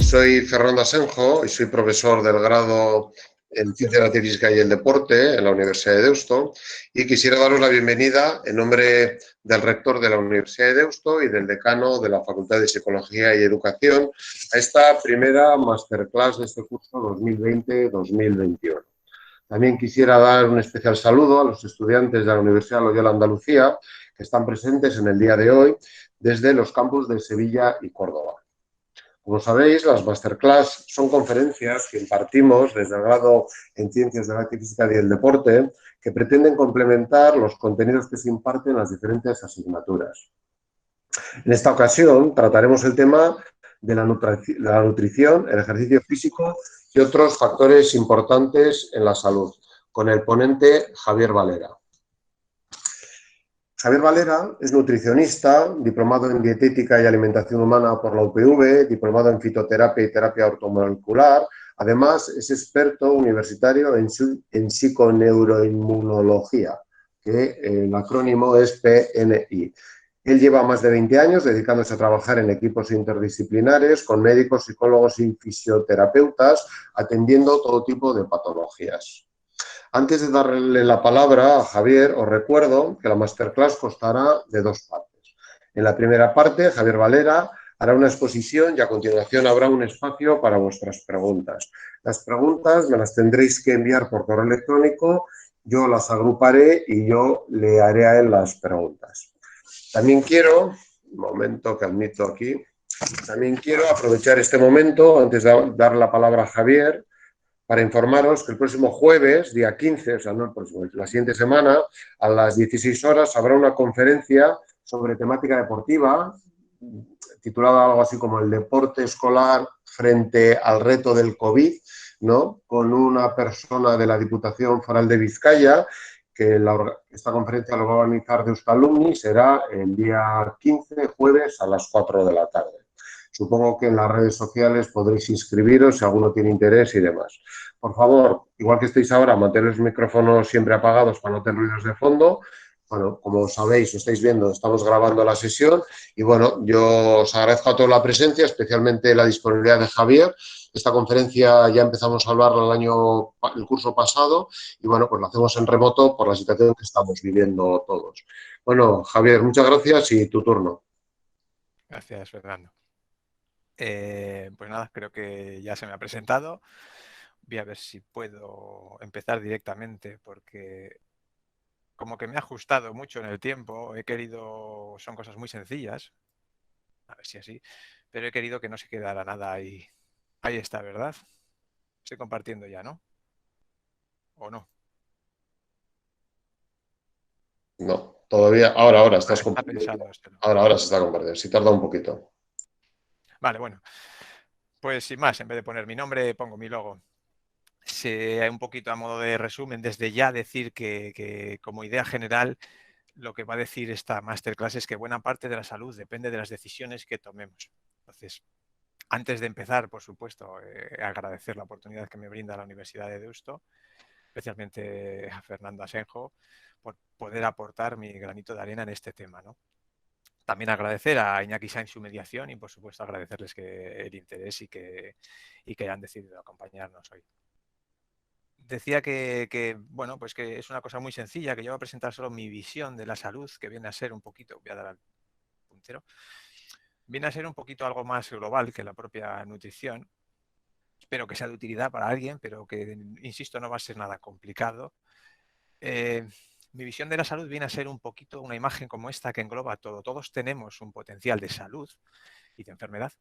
soy Fernando Asenjo y soy profesor del grado en Ciencia de la Física y el Deporte en la Universidad de Deusto y quisiera daros la bienvenida en nombre del rector de la Universidad de Deusto y del decano de la Facultad de Psicología y Educación a esta primera masterclass de este curso 2020-2021. También quisiera dar un especial saludo a los estudiantes de la Universidad Loyola Andalucía que están presentes en el día de hoy desde los campus de Sevilla y Córdoba. Como sabéis, las masterclass son conferencias que impartimos desde el grado en Ciencias de la Física y el Deporte que pretenden complementar los contenidos que se imparten en las diferentes asignaturas. En esta ocasión trataremos el tema de la nutrición, el ejercicio físico y otros factores importantes en la salud, con el ponente Javier Valera. Javier Valera es nutricionista, diplomado en dietética y alimentación humana por la UPV, diplomado en fitoterapia y terapia ortomolecular. Además, es experto universitario en psiconeuroinmunología, que el acrónimo es PNI. Él lleva más de 20 años dedicándose a trabajar en equipos interdisciplinares con médicos, psicólogos y fisioterapeutas, atendiendo todo tipo de patologías. Antes de darle la palabra a Javier, os recuerdo que la masterclass constará de dos partes. En la primera parte, Javier Valera hará una exposición y a continuación habrá un espacio para vuestras preguntas. Las preguntas me las tendréis que enviar por correo electrónico, yo las agruparé y yo le haré a él las preguntas. También quiero, un momento que admito aquí, también quiero aprovechar este momento, antes de dar la palabra a Javier, para informaros que el próximo jueves, día 15, o sea, no el próximo, la siguiente semana, a las 16 horas, habrá una conferencia sobre temática deportiva, titulada algo así como el deporte escolar frente al reto del COVID, ¿no? Con una persona de la Diputación Foral de Vizcaya, que esta conferencia lo va a organizar de Euskalumni, será el día 15, jueves, a las 4 de la tarde. Supongo que en las redes sociales podréis inscribiros si alguno tiene interés y demás. Por favor, igual que estáis ahora, mantened los micrófonos siempre apagados para no tener ruidos de fondo. Bueno, como sabéis, estáis viendo, estamos grabando la sesión y bueno, yo os agradezco a todos la presencia, especialmente la disponibilidad de Javier. Esta conferencia ya empezamos a hablarla el curso pasado y bueno, pues la hacemos en remoto por la situación que estamos viviendo todos. Bueno, Javier, muchas gracias y tu turno. Gracias, Fernando. Pues nada, creo que ya se me ha presentado. Voy a ver si puedo empezar directamente porque como que me ha ajustado mucho en el tiempo. Son cosas muy sencillas, a ver si así, pero he querido que no se quedara nada ahí. Ahí está, ¿verdad? Estoy compartiendo ya, ¿no? ¿O no? No, todavía, ahora estás Vale, está compartiendo. pensando esto. Ahora se está compartiendo, sí tarda un poquito. Vale, bueno, pues sin más, en vez de poner mi nombre, pongo mi logo. Un poquito a modo de resumen, desde ya decir que como idea general, lo que va a decir esta masterclass es que buena parte de la salud depende de las decisiones que tomemos. Entonces, antes de empezar, por supuesto, agradecer la oportunidad que me brinda la Universidad de Deusto, especialmente a Fernando Asenjo, por poder aportar mi granito de arena en este tema, ¿no? También agradecer a Iñaki Sainz su mediación y, por supuesto, agradecerles el interés y que hayan decidido acompañarnos hoy. Decía bueno, pues que es una cosa muy sencilla, que yo voy a presentar solo mi visión de la salud, que viene a ser un poquito, voy a dar al puntero, viene a ser un poquito algo más global que la propia nutrición. Espero que sea de utilidad para alguien, pero que, insisto, no va a ser nada complicado. Mi visión de la salud viene a ser un poquito una imagen como esta que engloba todo. Todos tenemos un potencial de salud y de enfermedad.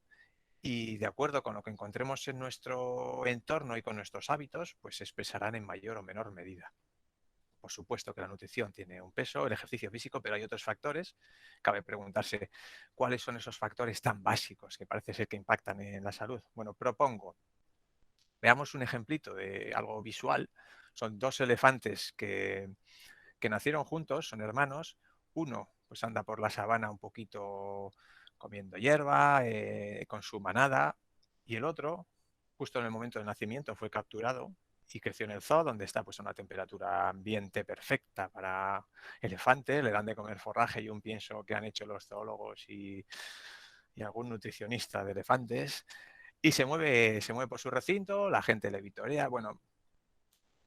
Y de acuerdo con lo que encontremos en nuestro entorno y con nuestros hábitos, pues se expresarán en mayor o menor medida. Por supuesto que la nutrición tiene un peso, el ejercicio físico, pero hay otros factores. Cabe preguntarse cuáles son esos factores tan básicos que parece ser que impactan en la salud. Bueno, veamos un ejemplito de algo visual. Son dos elefantes que nacieron juntos, son hermanos. Uno pues anda por la sabana un poquito comiendo hierba, con su manada, y el otro, justo en el momento del nacimiento, fue capturado y creció en el zoo, donde está pues a una temperatura ambiente perfecta para elefantes. Le dan de comer forraje y un pienso que han hecho los zoólogos y algún nutricionista de elefantes. Y se mueve por su recinto, la gente le vitorea. Bueno,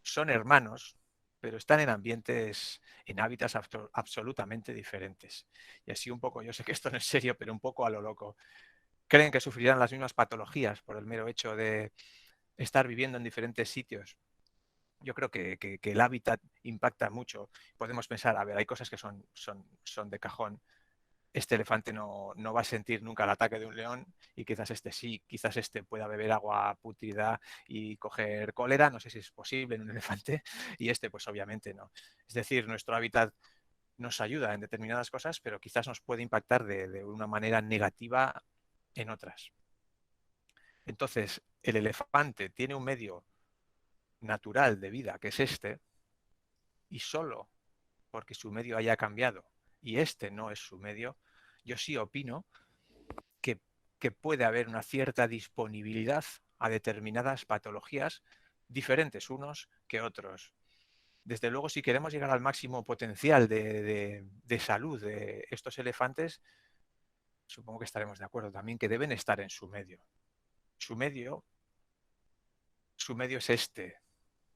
son hermanos, pero están en ambientes, en hábitats absolutamente diferentes. Y así un poco, yo sé que esto no es serio, pero un poco a lo loco. Creen que sufrirán las mismas patologías por el mero hecho de estar viviendo en diferentes sitios. Yo creo que el hábitat impacta mucho. Podemos pensar, a ver, hay cosas que son de cajón. Este elefante no va a sentir nunca el ataque de un león y quizás este sí, quizás este pueda beber agua pútrida y coger cólera, no sé si es posible en un elefante, y este pues obviamente no. Es decir, nuestro hábitat nos ayuda en determinadas cosas, pero quizás nos puede impactar de una manera negativa en otras. Entonces, el elefante tiene un medio natural de vida, que es este, y solo porque su medio haya cambiado y este no es su medio, yo sí opino que, que puede haber una cierta disponibilidad a determinadas patologías diferentes unos que otros. Desde luego, si queremos llegar al máximo potencial de salud de estos elefantes, supongo que estaremos de acuerdo también que deben estar en su medio. Su medio, su medio es este.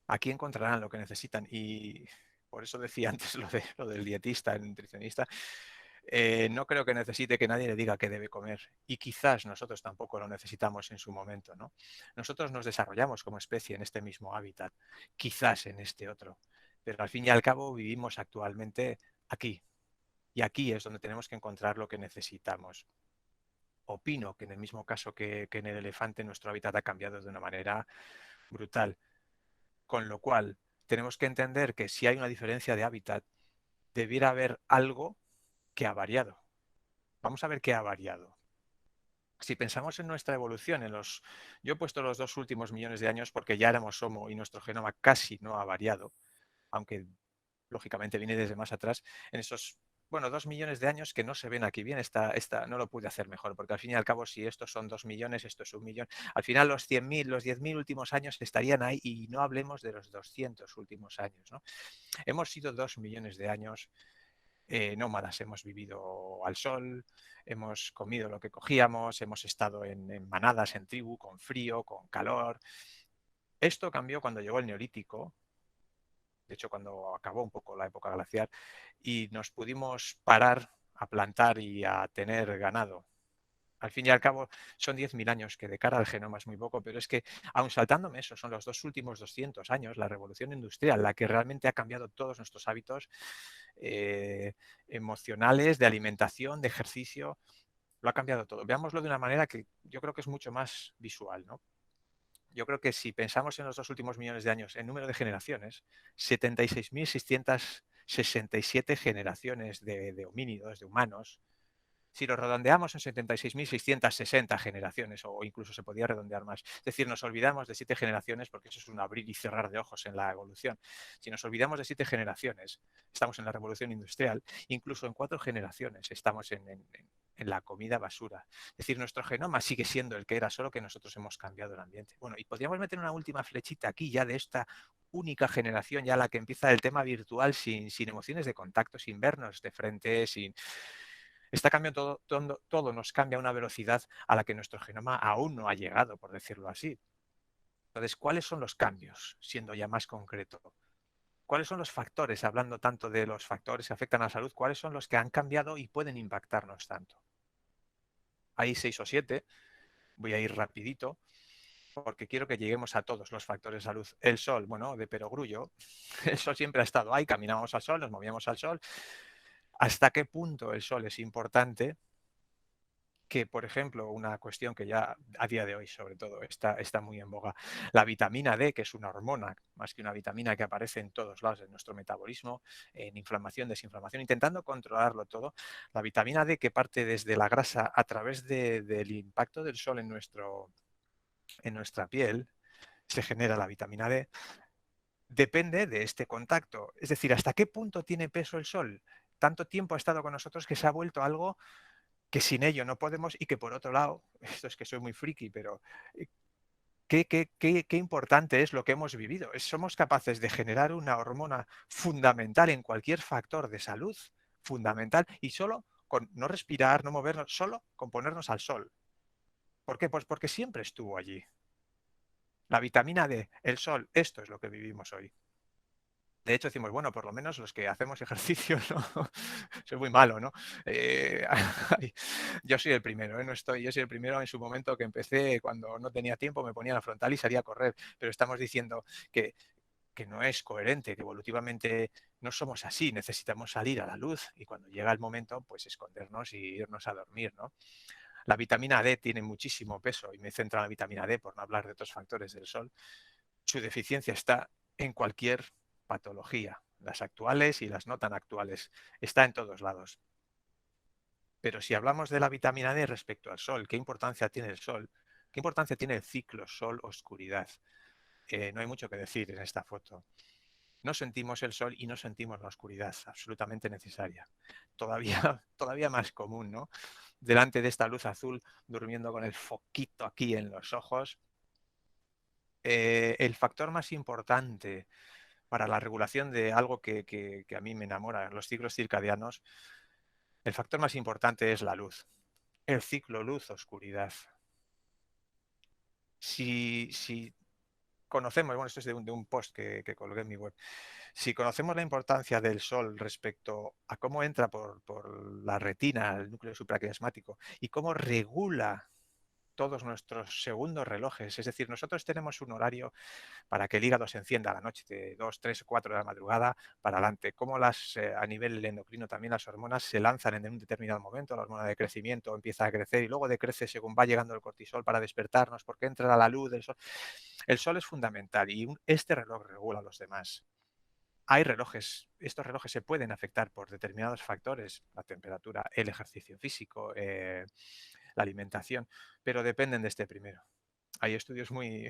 Aquí encontrarán lo que necesitan y por eso decía antes lo del dietista, el nutricionista. No creo que necesite que nadie le diga qué debe comer y quizás nosotros tampoco lo necesitamos en su momento, ¿no? Nosotros nos desarrollamos como especie en este mismo hábitat, quizás en este otro, pero al fin y al cabo vivimos actualmente aquí y aquí es donde tenemos que encontrar lo que necesitamos. Opino que en el mismo caso que en el elefante nuestro hábitat ha cambiado de una manera brutal, con lo cual tenemos que entender que si hay una diferencia de hábitat, debiera haber algo que ha variado. Vamos a ver qué ha variado. Si pensamos en nuestra evolución, yo he puesto los 2 últimos millones de años porque ya éramos Homo y nuestro genoma casi no ha variado, aunque lógicamente viene desde más atrás, en esos, bueno, 2 millones de años que no se ven aquí bien, no lo pude hacer mejor, porque al fin y al cabo, si estos son 2 millones, esto es 1 millón, al final los 100.000, los 10.000 últimos años estarían ahí y no hablemos de los 200 últimos años, ¿no? Hemos sido 2 millones de años nómadas, hemos vivido al sol, hemos comido lo que cogíamos, hemos estado en manadas, en tribu, con frío, con calor. Esto cambió cuando llegó el Neolítico, de hecho cuando acabó un poco la época glacial, y nos pudimos parar a plantar y a tener ganado. Al fin y al cabo son 10.000 años, que de cara al genoma es muy poco, pero es que aun saltándome eso, son los 2 últimos 200 años, la revolución industrial, la que realmente ha cambiado todos nuestros hábitos eh, emocionales, de alimentación, de ejercicio, lo ha cambiado todo. Veámoslo de una manera que yo creo que es mucho más visual, ¿no? Yo creo que si pensamos en los 2 últimos millones de años en número de generaciones, 76.667 generaciones de homínidos, de humanos. Si lo redondeamos en 76.660 generaciones, o incluso se podía redondear más. Es decir, nos olvidamos de 7 generaciones, porque eso es un abrir y cerrar de ojos en la evolución. Si nos olvidamos de 7 generaciones, estamos en la revolución industrial, incluso en 4 generaciones estamos en la comida basura. Es decir, nuestro genoma sigue siendo el que era, solo que nosotros hemos cambiado el ambiente. Bueno, y podríamos meter una última flechita aquí ya de esta única generación, ya la que empieza el tema virtual sin emociones de contacto, sin vernos de frente, sin... Está cambiando todo nos cambia a una velocidad a la que nuestro genoma aún no ha llegado, por decirlo así. Entonces, ¿cuáles son los cambios, siendo ya más concreto? ¿Cuáles son los factores, hablando tanto de los factores que afectan a la salud, cuáles son los que han cambiado y pueden impactarnos tanto? Hay 6 o 7, voy a ir rapidito, porque quiero que lleguemos a todos los factores de salud. El sol, bueno, de perogrullo, el sol siempre ha estado ahí, caminábamos al sol, nos movíamos al sol. ¿Hasta qué punto el sol es importante? Que, por ejemplo, una cuestión que ya a día de hoy, sobre todo, está muy en boga, la vitamina D, que es una hormona, más que una vitamina, que aparece en todos lados de nuestro metabolismo, en inflamación, desinflamación, intentando controlarlo todo. La vitamina D, que parte desde la grasa a través del impacto del sol en nuestra piel, se genera la vitamina D, depende de este contacto. Es decir, ¿hasta qué punto tiene peso el sol? Tanto tiempo ha estado con nosotros que se ha vuelto algo que sin ello no podemos, y que por otro lado, esto es que soy muy friki, pero qué importante es lo que hemos vivido. Somos capaces de generar una hormona fundamental en cualquier factor de salud, fundamental, y solo con no respirar, no movernos, solo con ponernos al sol. ¿Por qué? Pues porque siempre estuvo allí. La vitamina D, el sol, esto es lo que vivimos hoy. De hecho, decimos, bueno, por lo menos los que hacemos ejercicio, ¿no? Soy muy malo, ¿no? Eh, yo soy el primero, ¿eh? Yo soy el primero en su momento que empecé, cuando no tenía tiempo, me ponía la frontal y salía a correr. Pero estamos diciendo que no es coherente, que evolutivamente no somos así, necesitamos salir a la luz y cuando llega el momento, pues escondernos y irnos a dormir, ¿no? La vitamina D tiene muchísimo peso y me centro en la vitamina D por no hablar de otros factores del sol. Su deficiencia está en cualquier patología, las actuales y las no tan actuales. Está en todos lados. Pero si hablamos de la vitamina D respecto al sol, ¿qué importancia tiene el sol? ¿Qué importancia tiene el ciclo sol-oscuridad? No hay mucho que decir en esta foto. No sentimos el sol y no sentimos la oscuridad, absolutamente necesaria. Todavía, todavía más común, ¿no? Delante de esta luz azul, durmiendo con el foquito aquí en los ojos. El factor más importante para la regulación de algo que a mí me enamora, los ciclos circadianos, el factor más importante es la luz. El ciclo luz-oscuridad. Si conocemos, bueno, esto es de un post que colgué en mi web, si conocemos la importancia del sol respecto a cómo entra por la retina, el núcleo supraquiasmático, y cómo regula todos nuestros segundos relojes, es decir, nosotros tenemos un horario para que el hígado se encienda a la noche de 2, 3, 4 de la madrugada para adelante. Cómo a nivel endocrino también las hormonas se lanzan en un determinado momento, la hormona de crecimiento empieza a crecer y luego decrece según va llegando el cortisol para despertarnos porque entra la luz del sol. El sol es fundamental y este reloj regula a los demás. Hay relojes, estos relojes se pueden afectar por determinados factores, la temperatura, el ejercicio físico, la alimentación, pero dependen de este primero. Hay estudios muy,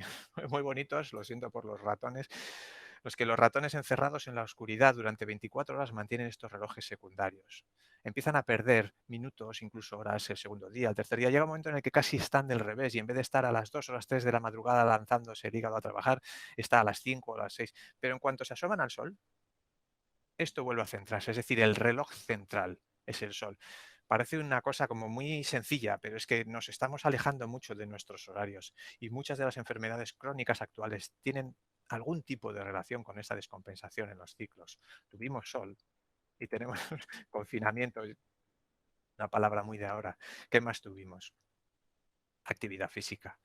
muy bonitos, lo siento por los ratones, los ratones encerrados en la oscuridad durante 24 horas mantienen estos relojes secundarios. Empiezan a perder minutos, incluso horas el segundo día, el tercer día. Llega un momento en el que casi están del revés y en vez de estar a las 2 o las 3 de la madrugada lanzándose el hígado a trabajar, está a las 5 o las 6. Pero en cuanto se asoman al sol, esto vuelve a centrarse, es decir, el reloj central es el sol. Parece una cosa como muy sencilla, pero es que nos estamos alejando mucho de nuestros horarios y muchas de las enfermedades crónicas actuales tienen algún tipo de relación con esta descompensación en los ciclos. Tuvimos sol y tenemos confinamiento, una palabra muy de ahora. ¿Qué más tuvimos? Actividad física.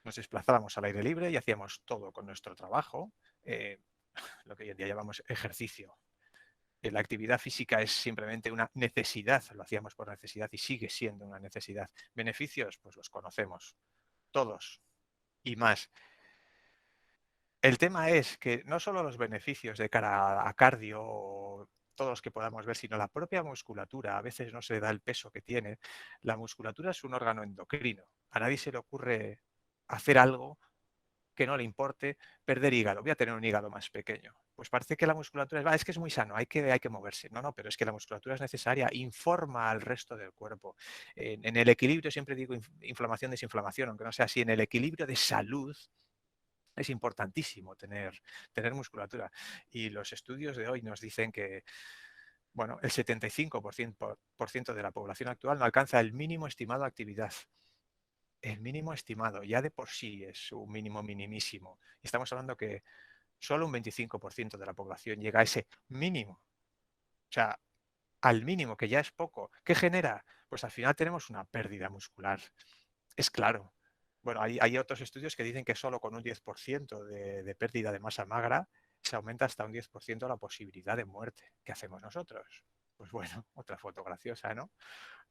Nos desplazábamos al aire libre y hacíamos todo con nuestro trabajo, lo que hoy en día llamamos ejercicio. La actividad física es simplemente una necesidad, lo hacíamos por necesidad y sigue siendo una necesidad. Beneficios, pues los conocemos, todos y más. El tema es que no solo los beneficios de cara a cardio o todos los que podamos ver, sino la propia musculatura, a veces no se le da el peso que tiene. La musculatura es un órgano endocrino. A nadie se le ocurre hacer algo que no le importe perder hígado, voy a tener un hígado más pequeño. Pues parece que la musculatura es que es muy sano, hay que moverse. No, no, pero es que la musculatura es necesaria, informa al resto del cuerpo. En el equilibrio, siempre digo inflamación, desinflamación, aunque no sea así, en el equilibrio de salud es importantísimo tener musculatura. Y los estudios de hoy nos dicen que bueno, el 75% de la población actual no alcanza el mínimo estimado de actividad. El mínimo estimado ya de por sí es un mínimo minimísimo. Estamos hablando que solo un 25% de la población llega a ese mínimo. O sea, al mínimo, que ya es poco. ¿Qué genera? Pues al final tenemos una pérdida muscular. Es claro. Bueno, hay otros estudios que dicen que solo con un 10% de pérdida de masa magra se aumenta hasta un 10% la posibilidad de muerte. ¿Qué hacemos nosotros? Pues bueno, otra foto graciosa, ¿no?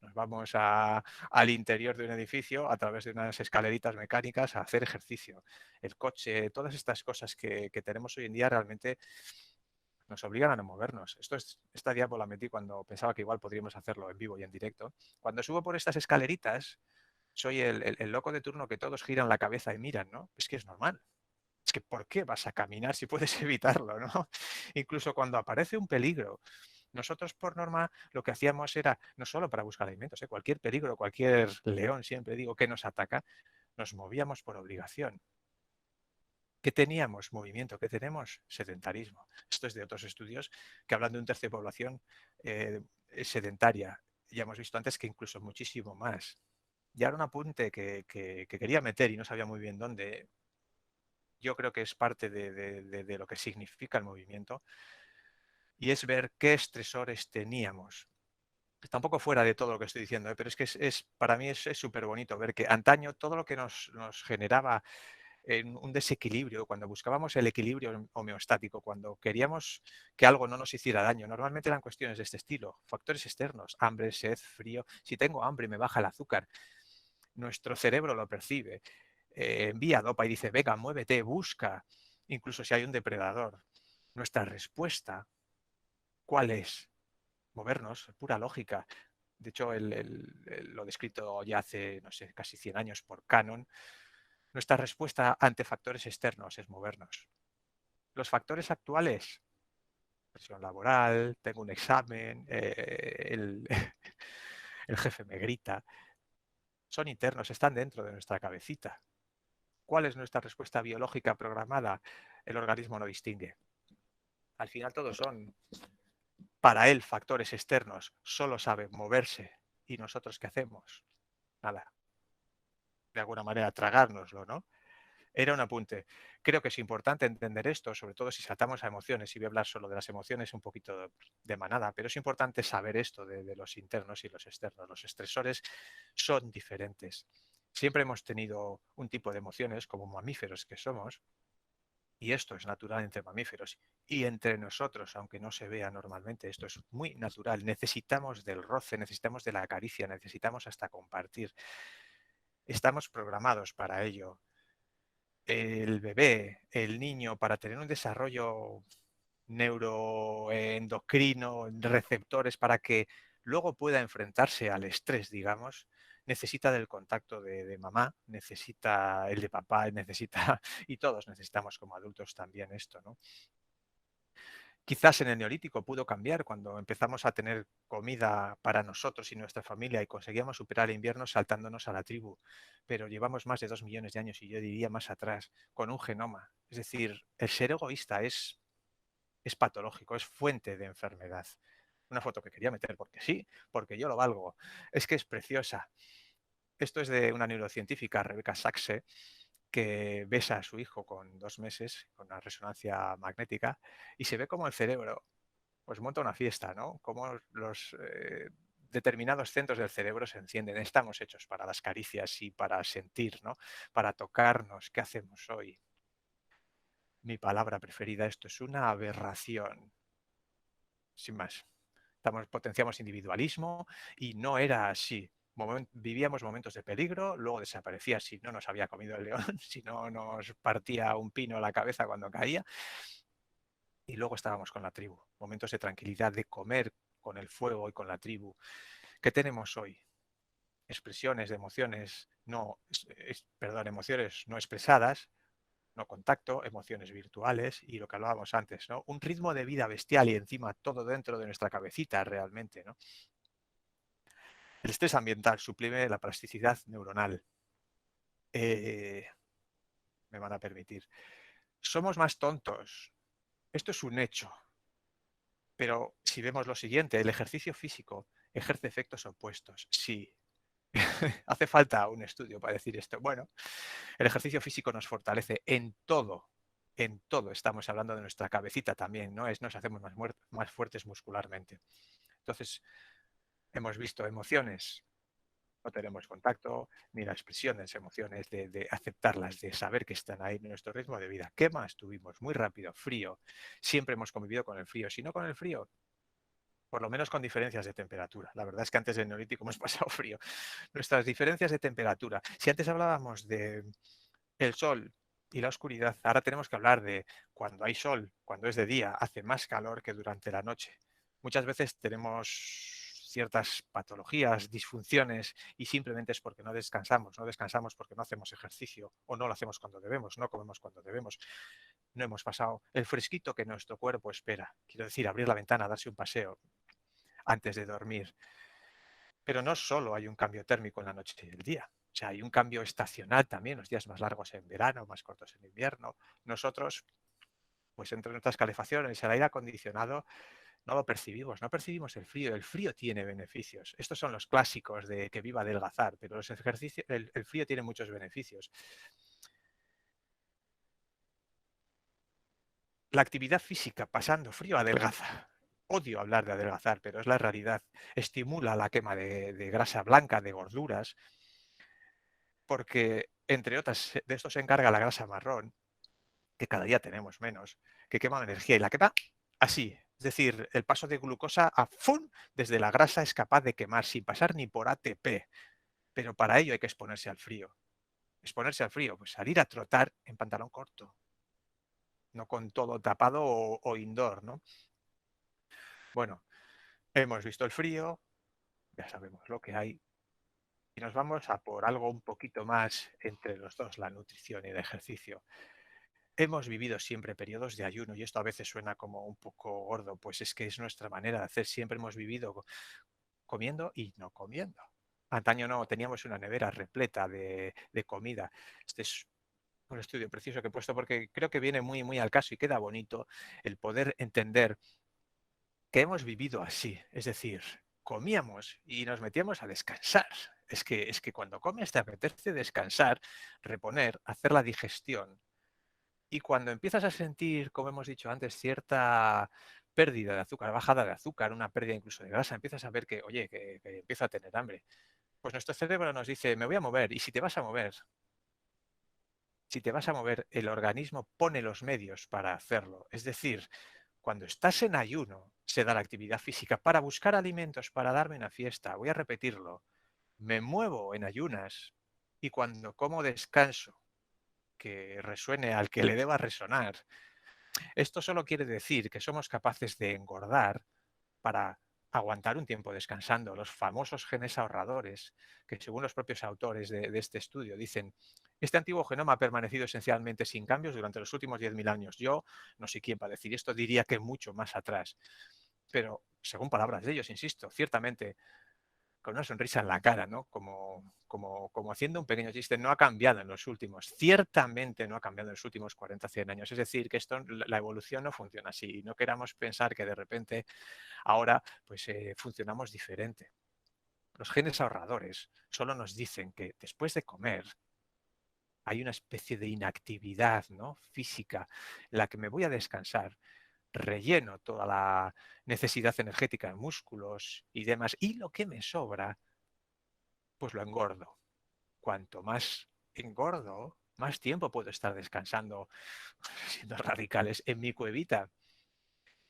Nos vamos al interior de un edificio a través de unas escaleritas mecánicas a hacer ejercicio. El coche, todas estas cosas que tenemos hoy en día realmente nos obligan a no movernos. Esta diapo la metí cuando pensaba que igual podríamos hacerlo en vivo y en directo. Cuando subo por estas escaleritas, soy el loco de turno que todos giran la cabeza y miran, ¿no? Es que es normal. Es que ¿por qué vas a caminar si puedes evitarlo, ¿no? Incluso cuando aparece un peligro. Nosotros, por norma, lo que hacíamos era, no solo para buscar alimentos, cualquier peligro, cualquier león, siempre digo, que nos ataca, nos movíamos por obligación. ¿Qué teníamos? Movimiento. ¿Qué tenemos? Sedentarismo. Esto es de otros estudios que hablan de un tercio de población sedentaria. Ya hemos visto antes que incluso muchísimo más. Y ahora un apunte que quería meter y no sabía muy bien dónde, yo creo que es parte de lo que significa el movimiento, y es ver qué estresores teníamos. Está un poco fuera de todo lo que estoy diciendo, pero es que para mí es súper bonito ver que antaño todo lo que nos generaba un desequilibrio, cuando buscábamos el equilibrio homeostático, cuando queríamos que algo no nos hiciera daño, normalmente eran cuestiones de este estilo, factores externos, hambre, sed, frío. Si tengo hambre me baja el azúcar, nuestro cerebro lo percibe, envía dopa y dice, venga, muévete, busca, incluso si hay un depredador. Nuestra respuesta, ¿cuál es? Movernos, pura lógica. De hecho, lo descrito ya hace, no sé, casi 100 años por Cannon. Nuestra respuesta ante factores externos es movernos. Los factores actuales, presión laboral, tengo un examen, el jefe me grita, son internos, están dentro de nuestra cabecita. ¿Cuál es nuestra respuesta biológica programada? El organismo no distingue. Al final todos son, para él, factores externos. Solo sabe moverse. ¿Y nosotros qué hacemos? Nada. De alguna manera tragárnoslo, ¿no? Era un apunte. Creo que es importante entender esto, sobre todo si saltamos a emociones, y voy a hablar solo de las emociones un poquito de manada, pero es importante saber esto de los internos y los externos. Los estresores son diferentes. Siempre hemos tenido un tipo de emociones como mamíferos que somos, y esto es natural entre mamíferos y entre nosotros, aunque no se vea normalmente, esto es muy natural. Necesitamos del roce, necesitamos de la caricia, necesitamos hasta compartir. Estamos programados para ello. El bebé, el niño, para tener un desarrollo neuroendocrino, receptores, para que luego pueda enfrentarse al estrés, digamos, necesita del contacto de mamá, necesita el de papá, necesita, y todos necesitamos como adultos también esto, ¿no? Quizás en el Neolítico pudo cambiar cuando empezamos a tener comida para nosotros y nuestra familia y conseguíamos superar el invierno saltándonos a la tribu, pero llevamos más de 2 millones de años y yo diría más atrás, con un genoma. Es decir, el ser egoísta es patológico, es fuente de enfermedad. Una foto que quería meter porque sí, porque yo lo valgo. Es que es preciosa. Esto es de una neurocientífica, Rebecca Saxe, que besa a su hijo con 2 meses, con una resonancia magnética, y se ve como el cerebro pues monta una fiesta, ¿no? Como los determinados centros del cerebro se encienden. Estamos hechos para las caricias y para sentir, ¿no? Para tocarnos. ¿Qué hacemos hoy? Mi palabra preferida, esto es una aberración. Sin más. Potenciamos individualismo y no era así. Vivíamos momentos de peligro, luego desaparecía si no nos había comido el león, si no nos partía un pino a la cabeza cuando caía, y luego estábamos con la tribu, momentos de tranquilidad, de comer con el fuego y con la tribu. ¿Qué tenemos hoy? Expresiones de emociones perdón, emociones no expresadas, no contacto, emociones virtuales y lo que hablábamos antes, ¿no? Un ritmo de vida bestial y encima todo dentro de nuestra cabecita realmente, ¿no? El estrés ambiental suprime la plasticidad neuronal. Me van a permitir. Somos más tontos. Esto es un hecho. Pero si vemos lo siguiente, el ejercicio físico ejerce efectos opuestos. Sí, hace falta un estudio para decir esto. Bueno, el ejercicio físico nos fortalece en todo. En todo estamos hablando de nuestra cabecita también, ¿no? Nos hacemos más fuertes muscularmente. Entonces, hemos visto emociones, no tenemos contacto, ni la expresión de las emociones, de aceptarlas, de saber que están ahí en nuestro ritmo de vida. ¿Qué más tuvimos? Muy rápido, frío. Siempre hemos convivido con el frío. Si no con el frío, por lo menos con diferencias de temperatura. La verdad es que antes del Neolítico hemos pasado frío. Nuestras diferencias de temperatura. Si antes hablábamos de el sol y la oscuridad, ahora tenemos que hablar de cuando hay sol, cuando es de día, hace más calor que durante la noche. Muchas veces tenemos ciertas patologías, disfunciones, y simplemente es porque no descansamos. No descansamos porque no hacemos ejercicio o no lo hacemos cuando debemos, no comemos cuando debemos. No hemos pasado el fresquito que nuestro cuerpo espera. Quiero decir, abrir la ventana, darse un paseo antes de dormir. Pero no solo hay un cambio térmico en la noche y el día. O sea, hay un cambio estacional también, los días más largos en verano, más cortos en invierno. Nosotros, pues entre nuestras calefacciones, el aire acondicionado, no lo percibimos, no percibimos el frío tiene beneficios. Estos son los clásicos de que viva adelgazar, pero los ejercicios, el frío tiene muchos beneficios. La actividad física pasando frío adelgaza. Odio hablar de adelgazar, pero es la realidad. Estimula la quema de grasa blanca, de gorduras, porque entre otras de esto se encarga la grasa marrón, que cada día tenemos menos, que quema energía y la quema así. Es decir, el paso de glucosa a ¡fum! Desde la grasa es capaz de quemar sin pasar ni por ATP. Pero para ello hay que exponerse al frío. Exponerse al frío, pues salir a trotar en pantalón corto, no con todo tapado o indoor, ¿no? Bueno, hemos visto el frío, ya sabemos lo que hay, y nos vamos a por algo un poquito más entre los dos, la nutrición y el ejercicio. Hemos vivido siempre periodos de ayuno y esto a veces suena como un poco gordo, pues es que es nuestra manera de hacer. Siempre hemos vivido comiendo y no comiendo. Antaño no, teníamos una nevera repleta de comida. Este es un estudio precioso que he puesto porque creo que viene muy, muy al caso y queda bonito el poder entender que hemos vivido así. Es decir, comíamos y nos metíamos a descansar. Es que cuando comes te apetece descansar, reponer, hacer la digestión. Y cuando empiezas a sentir, como hemos dicho antes, cierta pérdida de azúcar, bajada de azúcar, una pérdida incluso de grasa, empiezas a ver que, oye, que empiezo a tener hambre. Pues nuestro cerebro nos dice, me voy a mover. Y si te vas a mover, el organismo pone los medios para hacerlo. Es decir, cuando estás en ayuno, se da la actividad física para buscar alimentos, para darme una fiesta. Voy a repetirlo. Me muevo en ayunas y cuando como descanso, que resuene al que le deba resonar. Esto solo quiere decir que somos capaces de engordar para aguantar un tiempo descansando. Los famosos genes ahorradores, que según los propios autores de este estudio dicen, este antiguo genoma ha permanecido esencialmente sin cambios durante los últimos 10.000 años. Yo no sé quién va a decir esto, diría que mucho más atrás. Pero según palabras de ellos, insisto, ciertamente con una sonrisa en la cara, ¿no? Como haciendo un pequeño chiste, no ha cambiado en los últimos, ciertamente no ha cambiado en los últimos 40, 100 años. Es decir, que esto, la evolución no funciona así. No queramos pensar que de repente ahora pues funcionamos diferente. Los genes ahorradores solo nos dicen que después de comer hay una especie de inactividad, ¿no?, física en la que me voy a descansar, relleno toda la necesidad energética de músculos y demás, y lo que me sobra, pues lo engordo. Cuanto más engordo, más tiempo puedo estar descansando, siendo radicales, en mi cuevita.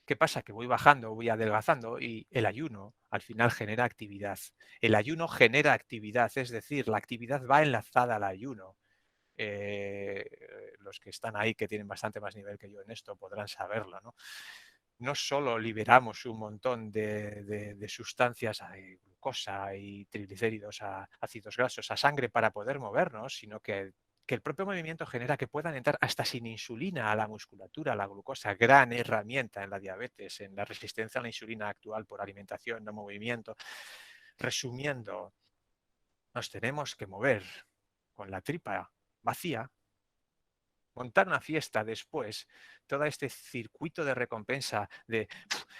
¿Qué pasa? Que voy bajando, voy adelgazando y el ayuno al final genera actividad. El ayuno genera actividad, es decir, la actividad va enlazada al ayuno. Los que están ahí, que tienen bastante más nivel que yo en esto, podrán saberlo, ¿no? No solo liberamos un montón de sustancias, glucosa y triglicéridos, ácidos grasos, a sangre para poder movernos, sino que el propio movimiento genera que puedan entrar hasta sin insulina a la musculatura, a la glucosa, gran herramienta en la diabetes, en la resistencia a la insulina actual por alimentación, no movimiento. Resumiendo, nos tenemos que mover con la tripa vacía, montar una fiesta después, todo este circuito de recompensa de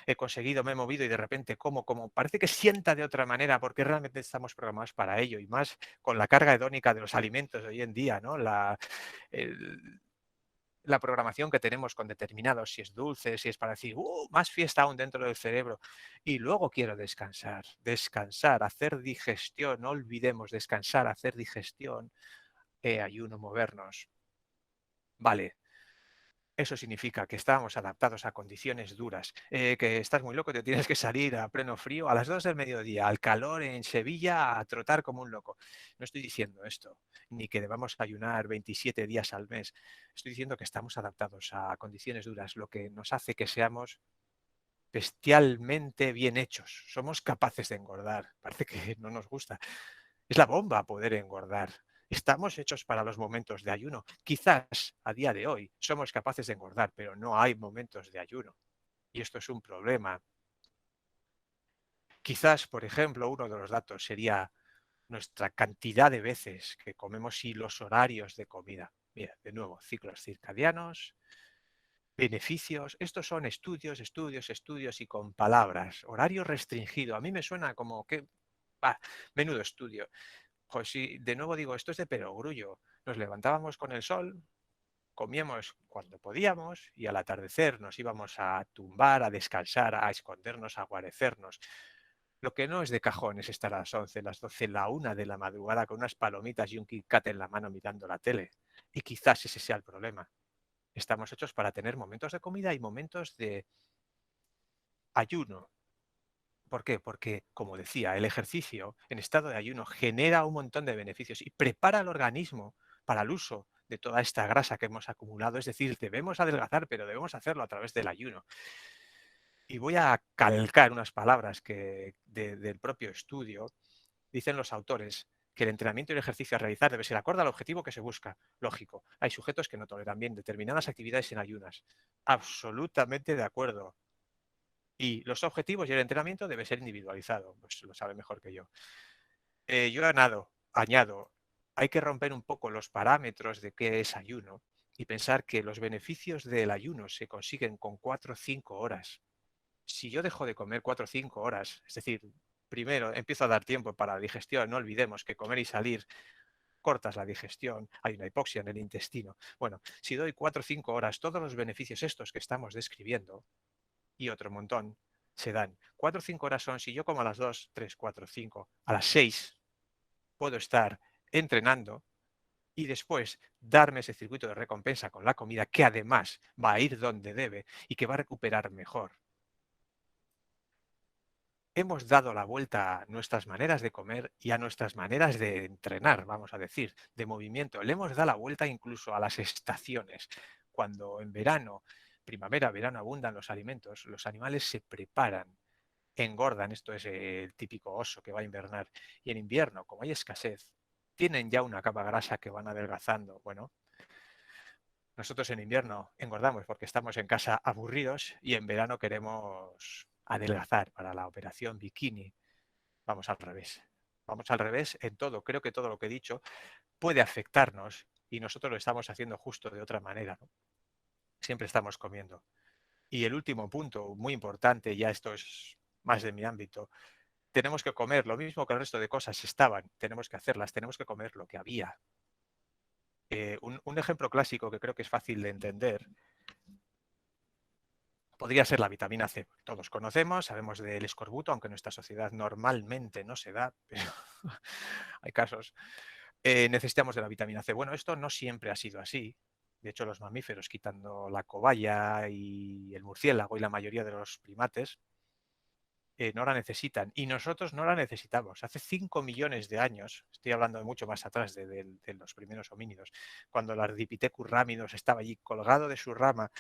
he conseguido, me he movido y de repente como parece que sienta de otra manera porque realmente estamos programados para ello y más con la carga hedónica de los alimentos de hoy en día, ¿no? El, la programación que tenemos con determinados, si es dulce, si es para decir, más fiesta aún dentro del cerebro. Y luego quiero descansar, descansar, hacer digestión, no olvidemos descansar, hacer digestión, ayuno, movernos. Vale, eso significa que estábamos adaptados a condiciones duras, que estás muy loco, te tienes que salir a pleno frío a las 2 del mediodía, al calor en Sevilla, a trotar como un loco. No estoy diciendo esto, ni que debamos ayunar 27 días al mes. Estoy diciendo que estamos adaptados a condiciones duras, lo que nos hace que seamos bestialmente bien hechos. Somos capaces de engordar. Parece que no nos gusta. Es la bomba poder engordar. Estamos hechos para los momentos de ayuno. Quizás a día de hoy somos capaces de engordar, pero no hay momentos de ayuno. Y esto es un problema. Quizás, por ejemplo, uno de los datos sería nuestra cantidad de veces que comemos y los horarios de comida. Mira, de nuevo, ciclos circadianos, beneficios, estos son estudios, estudios, estudios y con palabras, horario restringido. A mí me suena como que, menudo estudio. Pues sí, de nuevo digo, esto es de perogrullo. Nos levantábamos con el sol, comíamos cuando podíamos y al atardecer nos íbamos a tumbar, a descansar, a escondernos, a guarecernos. Lo que no es de cajón es estar a las 11, las 12, la 1 de la madrugada con unas palomitas y un Kit Kat en la mano mirando la tele. Y quizás ese sea el problema. Estamos hechos para tener momentos de comida y momentos de ayuno. ¿Por qué? Porque, como decía, el ejercicio en estado de ayuno genera un montón de beneficios y prepara al organismo para el uso de toda esta grasa que hemos acumulado. Es decir, debemos adelgazar, pero debemos hacerlo a través del ayuno. Y voy a calcar unas palabras del propio estudio. Dicen los autores que el entrenamiento y el ejercicio a realizar debe ser acorde al objetivo que se busca. Lógico, hay sujetos que no toleran bien determinadas actividades en ayunas. Absolutamente de acuerdo. Y los objetivos y el entrenamiento debe ser individualizado, pues lo sabe mejor que yo. Yo añado, hay que romper un poco los parámetros de qué es ayuno y pensar que los beneficios del ayuno se consiguen con 4 o 5 horas. Si yo dejo de comer 4 o 5 horas, es decir, primero empiezo a dar tiempo para la digestión, no olvidemos que comer y salir cortas la digestión, hay una hipoxia en el intestino. Bueno, si doy 4 o 5 horas, todos los beneficios estos que estamos describiendo y otro montón se dan. 4 o 5 horas son, si yo como a las 2, 3, 4, 5, a las 6 puedo estar entrenando y después darme ese circuito de recompensa con la comida que además va a ir donde debe y que va a recuperar mejor. Hemos dado la vuelta a nuestras maneras de comer y a nuestras maneras de entrenar, vamos a decir, de movimiento. Le hemos dado la vuelta incluso a las estaciones. Cuando en verano, primavera, verano abundan los alimentos, los animales se preparan, engordan, esto es el típico oso que va a invernar, y en invierno, como hay escasez, tienen ya una capa grasa que van adelgazando. Bueno, nosotros en invierno engordamos porque estamos en casa aburridos y en verano queremos adelgazar para la operación bikini. Vamos al revés. Vamos al revés en todo. Creo que todo lo que he dicho puede afectarnos y nosotros lo estamos haciendo justo de otra manera, ¿no? Siempre estamos comiendo. Y el último punto, muy importante, ya esto es más de mi ámbito, tenemos que comer lo mismo que el resto de cosas estaban, tenemos que hacerlas, tenemos que comer lo que había. Un ejemplo clásico que creo que es fácil de entender podría ser la vitamina C. Todos conocemos, sabemos del escorbuto, aunque en nuestra sociedad normalmente no se da, pero hay casos. Necesitamos de la vitamina C. Bueno, esto no siempre ha sido así. De hecho, los mamíferos, quitando la cobaya y el murciélago y la mayoría de los primates, no la necesitan. Y nosotros no la necesitamos. Hace 5 millones de años, estoy hablando de mucho más atrás de los primeros homínidos, cuando el Ardipithecus ramidos estaba allí colgado de su rama,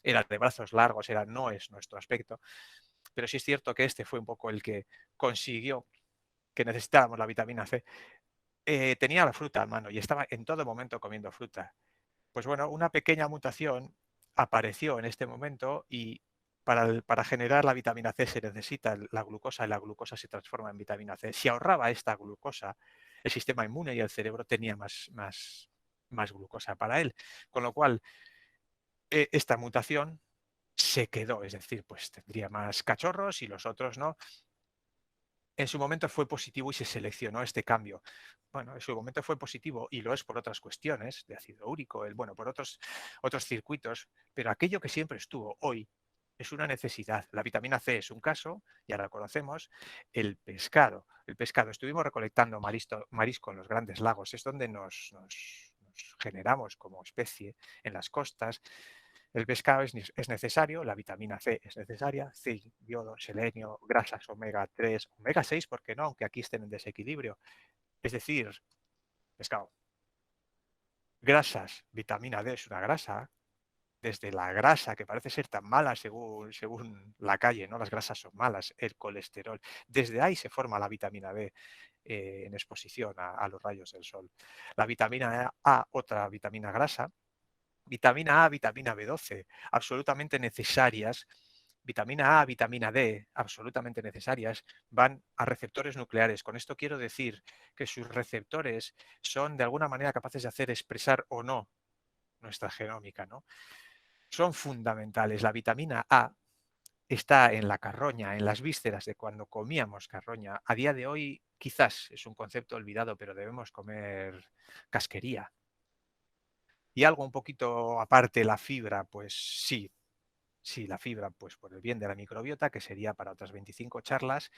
era de brazos largos, no es nuestro aspecto, pero sí es cierto que este fue un poco el que consiguió que necesitáramos la vitamina C. Tenía la fruta a mano y estaba en todo momento comiendo fruta. Pues bueno, una pequeña mutación apareció en este momento y para generar la vitamina C se necesita la glucosa y la glucosa se transforma en vitamina C. Si ahorraba esta glucosa, el sistema inmune y el cerebro tenía más glucosa para él. Con lo cual, esta mutación se quedó, es decir, pues tendría más cachorros y los otros no. En su momento fue positivo y se seleccionó este cambio. Bueno, en su momento fue positivo y lo es por otras cuestiones de ácido úrico, bueno, por otros circuitos, pero aquello que siempre estuvo hoy es una necesidad. La vitamina C es un caso, ya la conocemos. El pescado. El pescado. Estuvimos recolectando marisco en los grandes lagos. Es donde nos generamos como especie en las costas. El pescado es necesario, la vitamina C es necesaria, zinc, yodo, selenio, grasas omega 3, omega 6, ¿por qué no? Aunque aquí estén en desequilibrio. Es decir, pescado. Grasas, vitamina D es una grasa, desde la grasa que parece ser tan mala según la calle, ¿no? Las grasas son malas, el colesterol. Desde ahí se forma la vitamina D en exposición a los rayos del sol. La vitamina A, otra vitamina grasa. Vitamina A, vitamina B12, absolutamente necesarias. Vitamina A, vitamina D, absolutamente necesarias, van a receptores nucleares. Con esto quiero decir que sus receptores son de alguna manera capaces de hacer expresar o no nuestra genómica, ¿no? son fundamentales. La vitamina A está en la carroña, en las vísceras de cuando comíamos carroña. A día de hoy quizás es un concepto olvidado, pero debemos comer casquería. Y algo un poquito aparte, la fibra, pues sí, sí, la fibra, pues por el bien de la microbiota, que sería para otras 25 charlas.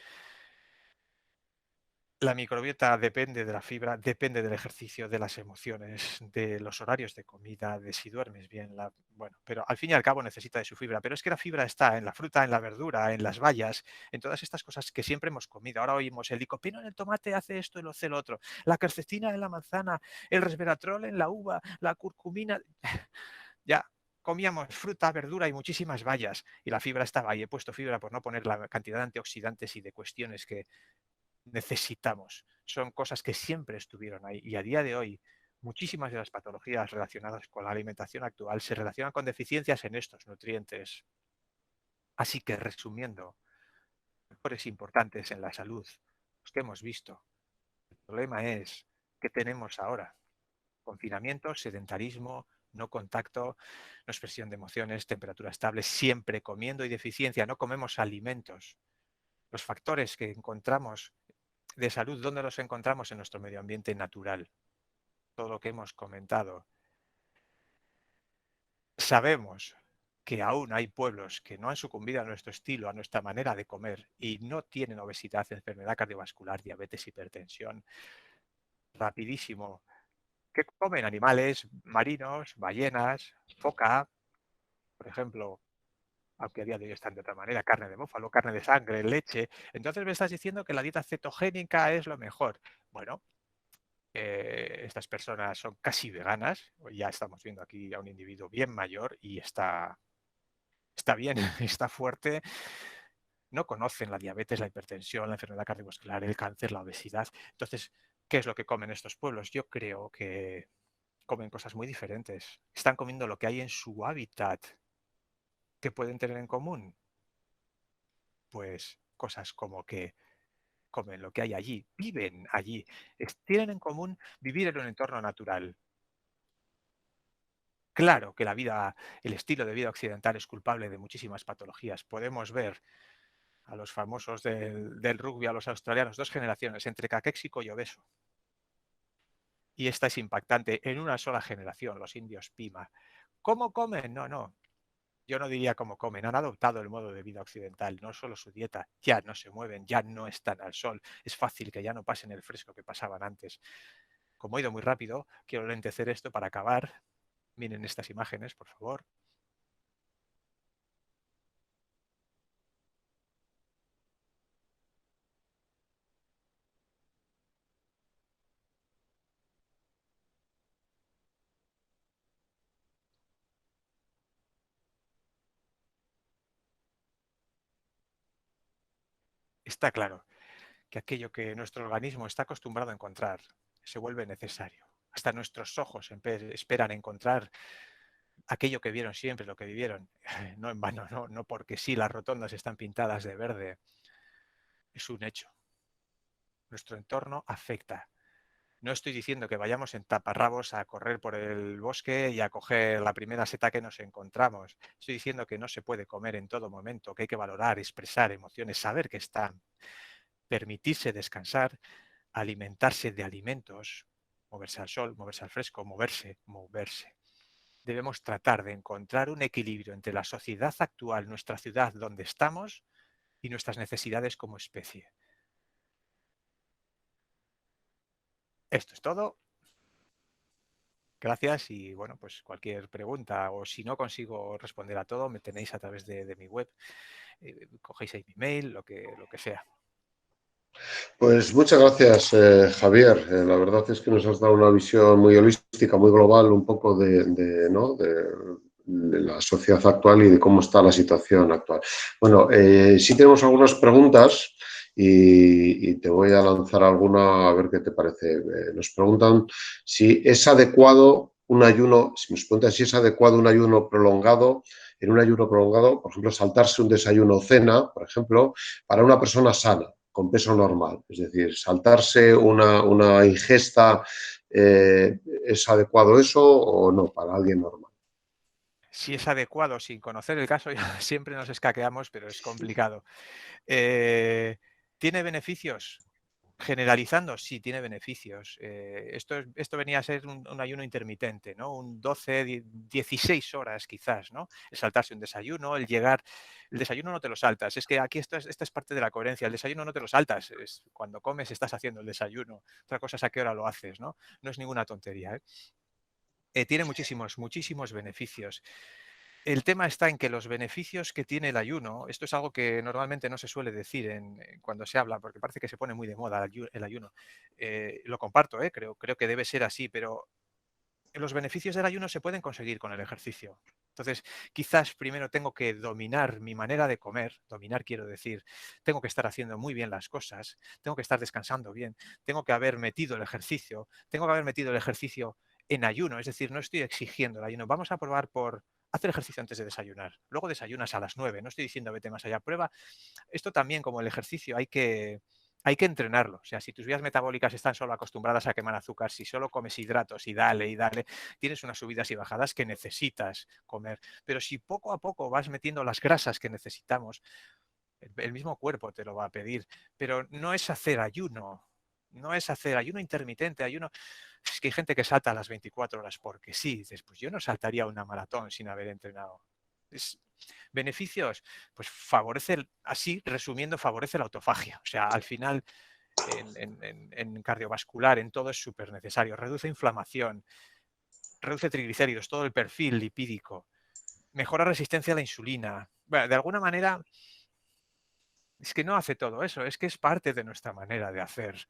La microbiota depende de la fibra, depende del ejercicio, de las emociones, de los horarios de comida, de si duermes bien. Bueno, pero al fin y al cabo necesita de su fibra. Pero es que la fibra está en la fruta, en la verdura, en las bayas, en todas estas cosas que siempre hemos comido. Ahora oímos el licopeno en el tomate hace esto y lo hace lo otro. La quercetina en la manzana, el resveratrol en la uva, la curcumina. Ya comíamos fruta, verdura y muchísimas bayas. Y la fibra estaba ahí. He puesto fibra por no poner la cantidad de antioxidantes y de cuestiones que necesitamos. Son cosas que siempre estuvieron ahí y a día de hoy muchísimas de las patologías relacionadas con la alimentación actual se relacionan con deficiencias en estos nutrientes. Así que resumiendo, factores importantes en la salud, los que hemos visto. El problema es que tenemos ahora confinamiento, sedentarismo, no contacto, no expresión de emociones, temperatura estable, siempre comiendo y deficiencia, no comemos alimentos. Los factores que encontramos de salud, ¿dónde los encontramos? En nuestro medio ambiente natural. Todo lo que hemos comentado. Sabemos que aún hay pueblos que no han sucumbido a nuestro estilo, a nuestra manera de comer y no tienen obesidad, enfermedad cardiovascular, diabetes, hipertensión. Rapidísimo. ¿Qué comen? Animales marinos, ballenas, foca, por ejemplo, aunque a día de hoy están de otra manera, carne de búfalo, carne de sangre, leche. Entonces me estás diciendo que la dieta cetogénica es lo mejor. Bueno, estas personas son casi veganas. Ya estamos viendo aquí a un individuo bien mayor y está bien, está fuerte. No conocen la diabetes, la hipertensión, la enfermedad cardiovascular, el cáncer, la obesidad. Entonces, ¿qué es lo que comen estos pueblos? Yo creo que comen cosas muy diferentes. Están comiendo lo que hay en su hábitat. ¿Qué pueden tener en común? Pues cosas como que comen lo que hay allí, viven allí, tienen en común vivir en un entorno natural. Claro que el estilo de vida occidental es culpable de muchísimas patologías. Podemos ver a los famosos del rugby, a los australianos, dos generaciones, entre caquéxico y obeso. Y esta es impactante en una sola generación, los indios Pima. ¿Cómo comen? No, no. Yo no diría cómo comen. Han adoptado el modo de vida occidental, no solo su dieta. Ya no se mueven, ya no están al sol. Es fácil que ya no pasen el fresco que pasaban antes. Como he ido muy rápido, quiero lentecer esto para acabar. Miren estas imágenes, por favor. Está claro que aquello que nuestro organismo está acostumbrado a encontrar se vuelve necesario. Hasta nuestros ojos esperan encontrar aquello que vieron siempre, lo que vivieron. No en vano, no, no porque sí, las rotondas están pintadas de verde. Es un hecho. Nuestro entorno afecta. No estoy diciendo que vayamos en taparrabos a correr por el bosque y a coger la primera seta que nos encontramos. Estoy diciendo que no se puede comer en todo momento, que hay que valorar, expresar emociones, saber que están, permitirse descansar, alimentarse de alimentos, moverse al sol, moverse al fresco, moverse. Debemos tratar de encontrar un equilibrio entre la sociedad actual, nuestra ciudad donde estamos, y nuestras necesidades como especie. Esto es todo. Gracias y bueno, pues cualquier pregunta o si no consigo responder a todo, me tenéis a través de mi web, cogéis ahí mi mail, lo que sea. Pues muchas gracias, Javier. La verdad es que nos has dado una visión muy holística, muy global, un poco ¿no? de la sociedad actual y de cómo está la situación actual. Bueno, sí tenemos algunas preguntas y te voy a lanzar alguna a ver qué te parece. Nos preguntan si es adecuado un ayuno, si nos preguntan si es adecuado un ayuno prolongado, en un ayuno prolongado, por ejemplo, saltarse un desayuno o cena, por ejemplo, para una persona sana con peso normal. Es decir, saltarse una ingesta, ¿es adecuado eso o no para alguien normal? si es adecuado sin conocer el caso, ya siempre nos escaqueamos, pero es complicado. ¿Tiene beneficios? Generalizando, sí, tiene beneficios. Esto venía a ser un ayuno intermitente, ¿no? Un 12, 16 horas quizás, ¿no? El saltarse un desayuno, el llegar... El desayuno no te lo saltas. Es que aquí esta es parte de la coherencia. El desayuno no te lo saltas. Es cuando comes estás haciendo el desayuno. Otra cosa es a qué hora lo haces, ¿no? No es ninguna tontería, ¿eh? Tiene muchísimos, muchísimos beneficios. El tema está en que los beneficios que tiene el ayuno, esto es algo que normalmente no se suele decir cuando se habla, porque parece que se pone muy de moda el ayuno. Lo comparto, creo que debe ser así, pero los beneficios del ayuno se pueden conseguir con el ejercicio. Entonces, quizás primero tengo que dominar mi manera de comer, dominar quiero decir, tengo que estar haciendo muy bien las cosas, tengo que estar descansando bien, tengo que haber metido el ejercicio, tengo que haber metido el ejercicio en ayuno, es decir, no estoy exigiendo el ayuno. Vamos a probar por hacer ejercicio antes de desayunar. Luego desayunas a las 9, no estoy diciendo vete más allá, prueba. Esto también, como el ejercicio, hay que entrenarlo. O sea, si tus vías metabólicas están solo acostumbradas a quemar azúcar, si solo comes hidratos y dale, tienes unas subidas y bajadas que necesitas comer. Pero si poco a poco vas metiendo las grasas que necesitamos, el mismo cuerpo te lo va a pedir. Pero no es hacer ayuno. No es hacer ayuno intermitente, ayuno. Es que hay gente que salta a las 24 horas porque sí. Dices, pues yo no saltaría una maratón sin haber entrenado. Beneficios, pues favorece, así resumiendo, favorece la autofagia. O sea, al final en cardiovascular, en todo es súper necesario. Reduce inflamación, reduce triglicéridos, todo el perfil lipídico, mejora resistencia a la insulina. Bueno, de alguna manera, es que no hace todo eso, es que es parte de nuestra manera de hacer.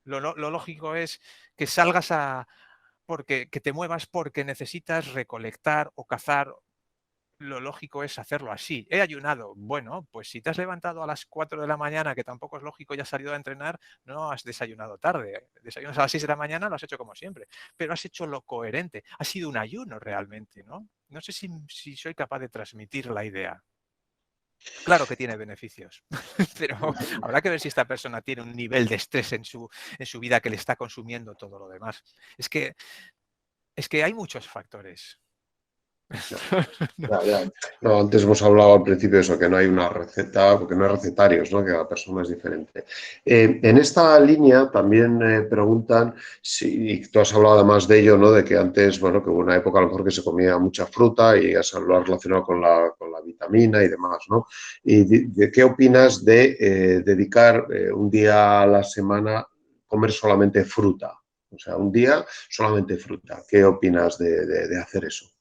Lo lógico es que salgas que te muevas porque necesitas recolectar o cazar. Lo lógico es hacerlo así. He ayunado. Bueno, pues si te has levantado a las 4 de la mañana, que tampoco es lógico, ya has salido a entrenar, no has desayunado tarde. Desayunas a las 6 de la mañana, lo has hecho como siempre. Pero has hecho lo coherente. Ha sido un ayuno realmente, ¿no? No sé si soy capaz de transmitir la idea. Claro que tiene beneficios, pero habrá que ver si esta persona tiene un nivel de estrés en su vida que le está consumiendo todo lo demás. Es que hay muchos factores. Ya, ya. No, antes hemos hablado al principio de eso, que no hay una receta, porque no hay recetarios, ¿no? Que cada persona es diferente. En esta línea también preguntan, si, y tú has hablado además de ello, ¿no? De que antes, bueno, que hubo una época a lo mejor que se comía mucha fruta y eso lo has relacionado con la vitamina y demás, ¿no? ¿Y de qué opinas de dedicar un día a la semana comer solamente fruta? O sea, un día solamente fruta. ¿Qué opinas de hacer eso?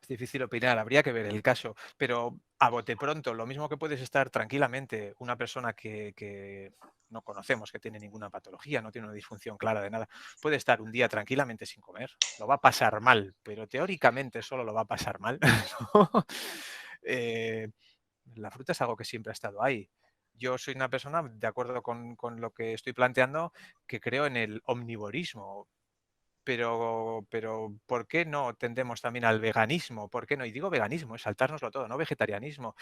Es difícil opinar, habría que ver el caso, pero a bote pronto, lo mismo que puedes estar tranquilamente una persona que no conocemos, que tiene ninguna patología, no tiene una disfunción clara de nada, puede estar un día tranquilamente sin comer, lo va a pasar mal, pero teóricamente solo lo va a pasar mal. ¿No? Eh, la fruta es algo que siempre ha estado ahí. Yo soy una persona, de acuerdo con lo que estoy planteando, que creo en el omnivorismo. Pero ¿por qué no tendemos también al veganismo? ¿Por qué no? Y digo veganismo, es saltárnoslo todo, no vegetarianismo.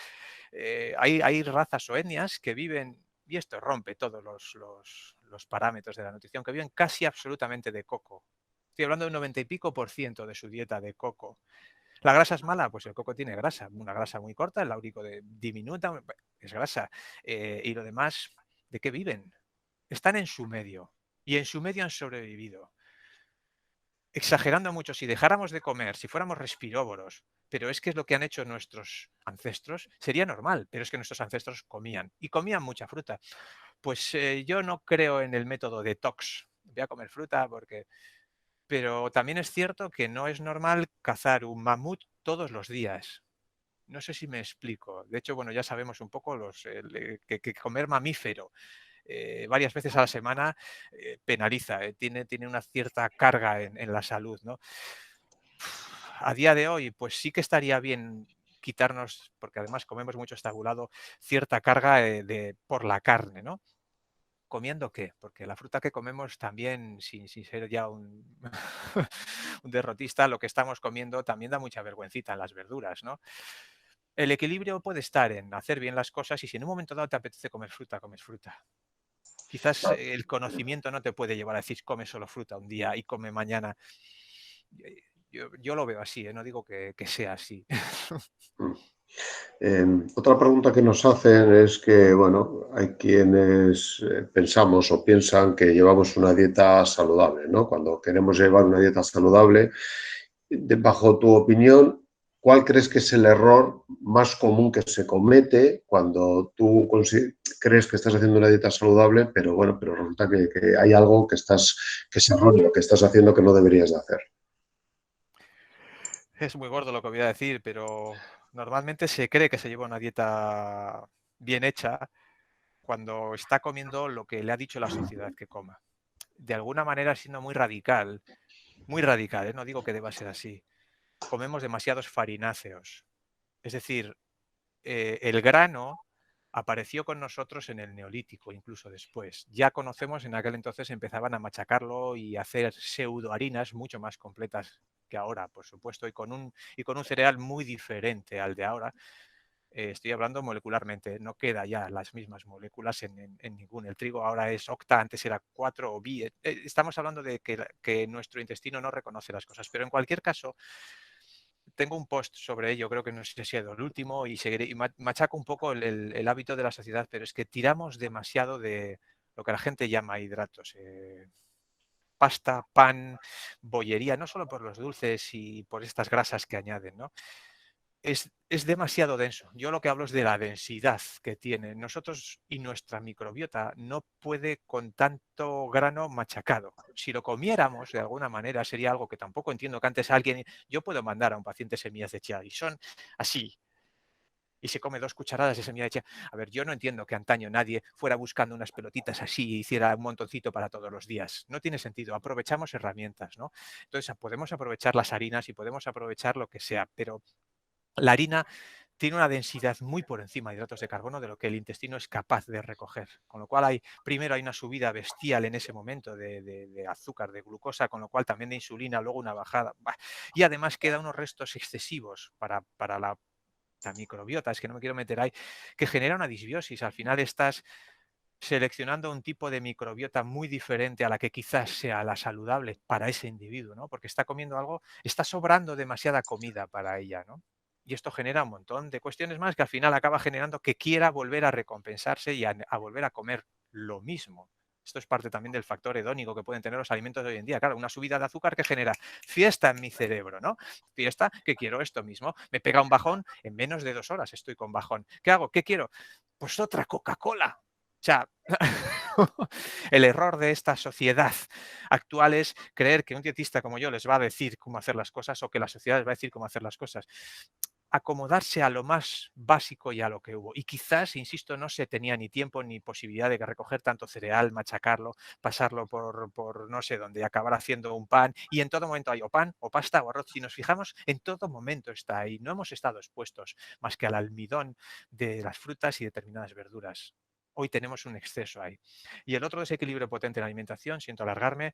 Hay razas o etnias que viven, y esto rompe todos los parámetros de la nutrición, que viven casi absolutamente de coco. Estoy hablando de un 90 y pico por ciento de su dieta de coco. ¿La grasa es mala? Pues el coco tiene grasa, una grasa muy corta, el laurico diminuta, es grasa. Y lo demás, ¿de qué viven? Están en su medio y en su medio han sobrevivido. Exagerando mucho, si dejáramos de comer, si fuéramos respiróvoros, pero es que es lo que han hecho nuestros ancestros, sería normal, pero es que nuestros ancestros comían y comían mucha fruta. Pues yo no creo en el método detox. Voy a comer fruta porque... Pero también es cierto que no es normal cazar un mamut todos los días. No sé si me explico. De hecho, bueno, ya sabemos un poco que comer mamífero varias veces a la semana penaliza, tiene una cierta carga en la salud, ¿no? A día de hoy, pues sí que estaría bien quitarnos, porque además comemos mucho estabulado, cierta carga por la carne, ¿no? ¿Comiendo qué? Porque la fruta que comemos también, sin ser ya un derrotista, lo que estamos comiendo también da mucha vergüencita en las verduras, ¿no? El equilibrio puede estar en hacer bien las cosas y si en un momento dado te apetece comer fruta, comes fruta. Quizás el conocimiento no te puede llevar a decir come solo fruta un día y come mañana. Yo lo veo así, no digo que sea así. Otra pregunta que nos hacen es que, bueno, hay quienes pensamos o piensan que llevamos una dieta saludable, ¿no? Cuando queremos llevar una dieta saludable, bajo tu opinión, ¿cuál crees que es el error más común que se comete cuando tú crees que estás haciendo una dieta saludable, pero bueno, pero resulta que hay algo que es erróneo, que estás haciendo que no deberías de hacer? Es muy gordo lo que voy a decir, pero normalmente se cree que se lleva una dieta bien hecha cuando está comiendo lo que le ha dicho la sociedad que coma. De alguna manera siendo muy radical, no digo que deba ser así. Comemos demasiados farináceos. Es decir, el grano apareció con nosotros en el Neolítico, incluso después. Ya conocemos, en aquel entonces empezaban a machacarlo y a hacer pseudoharinas mucho más completas que ahora, por supuesto, y con un cereal muy diferente al de ahora. Estoy hablando molecularmente, no queda ya las mismas moléculas en ningún. El trigo ahora es octa, antes era 4 o bi. Estamos hablando de que nuestro intestino no reconoce las cosas, pero en cualquier caso, tengo un post sobre ello, creo que no sé si ha sido el último, y seguiré, y machaco un poco el hábito de la sociedad, pero es que tiramos demasiado de lo que la gente llama hidratos. Pasta, pan, bollería, no solo por los dulces y por estas grasas que añaden, ¿no? Es demasiado denso. Yo lo que hablo es de la densidad que tiene. Nosotros y nuestra microbiota no puede con tanto grano machacado. Si lo comiéramos de alguna manera sería algo que tampoco entiendo que antes alguien... Yo puedo mandar a un paciente semillas de chía y son así. Y se come 2 cucharadas de semilla de chía. A ver, yo no entiendo que antaño nadie fuera buscando unas pelotitas así y hiciera un montoncito para todos los días. No tiene sentido. Aprovechamos herramientas, ¿no? Entonces, podemos aprovechar las harinas y podemos aprovechar lo que sea, pero la harina tiene una densidad muy por encima de hidratos de carbono de lo que el intestino es capaz de recoger. Con lo cual, primero hay una subida bestial en ese momento de azúcar, de glucosa, con lo cual también de insulina, luego una bajada. Y además quedan unos restos excesivos para la microbiota, es que no me quiero meter ahí, que genera una disbiosis. Al final estás seleccionando un tipo de microbiota muy diferente a la que quizás sea la saludable para ese individuo, ¿no? Porque está comiendo algo, está sobrando demasiada comida para ella, ¿no? Y esto genera un montón de cuestiones más que al final acaba generando que quiera volver a recompensarse y a volver a comer lo mismo. Esto es parte también del factor hedónico que pueden tener los alimentos de hoy en día. Claro, una subida de azúcar que genera fiesta en mi cerebro, ¿no? Fiesta que quiero esto mismo. Me pega un bajón, en menos de 2 horas estoy con bajón. ¿Qué hago? ¿Qué quiero? Pues otra Coca-Cola. O sea, el error de esta sociedad actual es creer que un dietista como yo les va a decir cómo hacer las cosas o que la sociedad les va a decir cómo hacer las cosas. Acomodarse a lo más básico y a lo que hubo. Y quizás, insisto, no se tenía ni tiempo ni posibilidad de recoger tanto cereal, machacarlo, pasarlo por no sé dónde y acabar haciendo un pan. Y en todo momento hay o pan, o pasta, o arroz. Si nos fijamos, en todo momento está ahí. No hemos estado expuestos más que al almidón de las frutas y determinadas verduras. Hoy tenemos un exceso ahí. Y el otro desequilibrio potente en la alimentación, siento alargarme,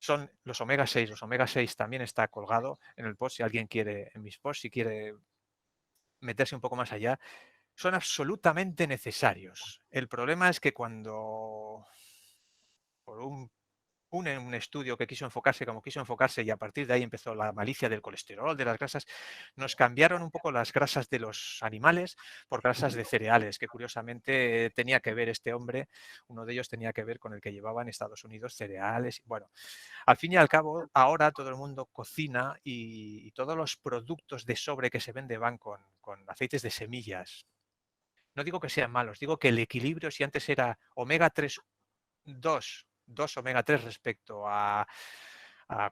son los omega 6. Los omega 6 también está colgado en el post, si alguien quiere, en mis posts, si quiere meterse un poco más allá, son absolutamente necesarios. El problema es que cuando por un estudio que quiso enfocarse como quiso enfocarse y a partir de ahí empezó la malicia del colesterol, de las grasas, nos cambiaron un poco las grasas de los animales por grasas de cereales, que curiosamente tenía que ver este hombre, uno de ellos tenía que ver con el que llevaba en Estados Unidos cereales. Bueno, al fin y al cabo, ahora todo el mundo cocina y todos los productos de sobre que se vende van con aceites de semillas. No digo que sean malos, digo que el equilibrio, si antes era omega 3 dos omega 3 respecto a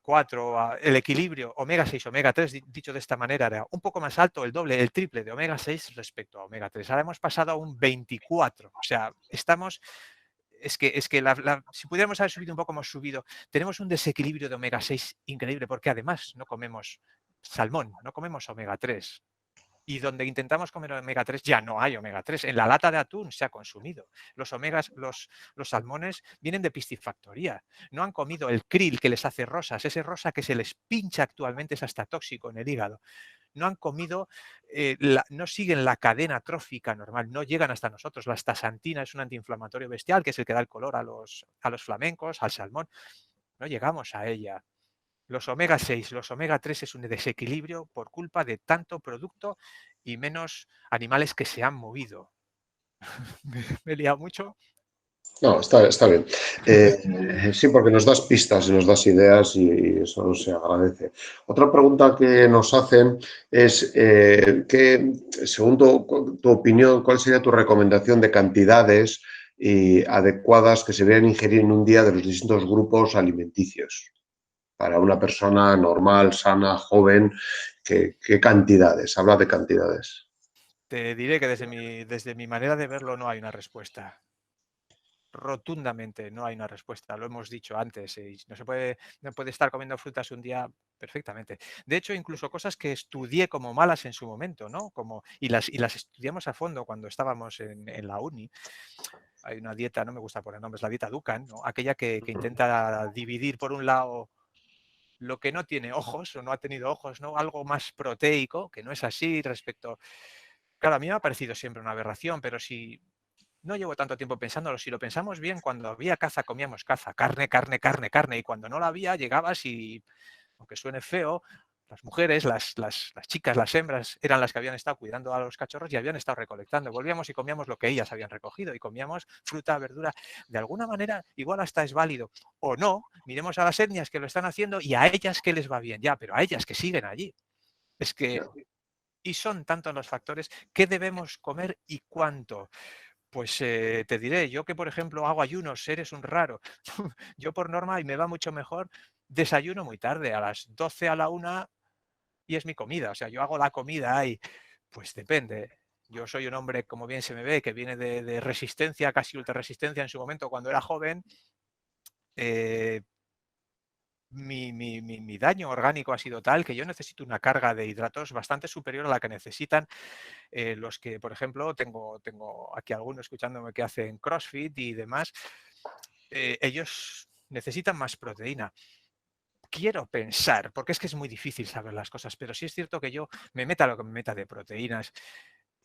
4, el equilibrio omega 6, omega 3, dicho de esta manera, era un poco más alto, el doble, el triple de omega 6 respecto a omega 3. Ahora hemos pasado a un 24, o sea, estamos es que si pudiéramos haber subido un poco, hemos subido. Tenemos un desequilibrio de omega 6 increíble, porque además no comemos salmón, no comemos omega 3. Y donde intentamos comer omega 3 ya no hay omega 3. En la lata de atún se ha consumido. Los omegas, los salmones vienen de piscifactoría. No han comido el krill que les hace rosas. Ese rosa que se les pincha actualmente es hasta tóxico en el hígado. No han comido, no siguen la cadena trófica normal, no llegan hasta nosotros. La astaxantina es un antiinflamatorio bestial, que es el que da el color a los flamencos, al salmón. No llegamos a ella. Los omega 6, los omega 3 es un desequilibrio por culpa de tanto producto y menos animales que se han movido. Me he liado mucho. No, está bien. Sí, porque nos das pistas y nos das ideas y eso se agradece. Otra pregunta que nos hacen es que, según tu opinión, ¿cuál sería tu recomendación de cantidades adecuadas que se deben ingerir en un día de los distintos grupos alimenticios? Para una persona normal, sana, joven, ¿qué cantidades? Habla de cantidades. Te diré que desde mi manera de verlo no hay una respuesta. Rotundamente no hay una respuesta, lo hemos dicho antes, no puede estar comiendo frutas un día perfectamente. De hecho, incluso cosas que estudié como malas en su momento, ¿no? Y las estudiamos a fondo cuando estábamos en la uni. Hay una dieta, no me gusta poner nombres, la dieta Dukan, ¿no? Aquella que intenta dividir por un lado lo que no tiene ojos o no ha tenido ojos, ¿no? Algo más proteico, que no es así respecto. Claro, a mí me ha parecido siempre una aberración, pero si no llevo tanto tiempo pensándolo. Si lo pensamos bien, cuando había caza, comíamos caza. Carne, carne, carne, carne. Y cuando no la había, llegabas y, aunque suene feo, las mujeres, las chicas, las hembras, eran las que habían estado cuidando a los cachorros y habían estado recolectando. Volvíamos y comíamos lo que ellas habían recogido y comíamos fruta, verdura. De alguna manera, igual hasta es válido. O no, miremos a las etnias que lo están haciendo y a ellas que les va bien. Ya, pero a ellas que siguen allí. Es que, y son tantos los factores, ¿qué debemos comer y cuánto? Pues te diré, yo que por ejemplo hago ayunos, eres un raro. Yo por norma, y me va mucho mejor, desayuno muy tarde, a las 12 a la 1 y es mi comida. O sea, yo hago la comida y pues depende. Yo soy un hombre, como bien se me ve, que viene de resistencia, casi ultra resistencia en su momento cuando era joven. Eh, mi daño orgánico ha sido tal que yo necesito una carga de hidratos bastante superior a la que necesitan los que, por ejemplo, tengo aquí algunos escuchándome que hacen CrossFit y demás. Ellos necesitan más proteína. Quiero pensar, porque es que es muy difícil saber las cosas, pero sí es cierto que yo me meta lo que me meta de proteínas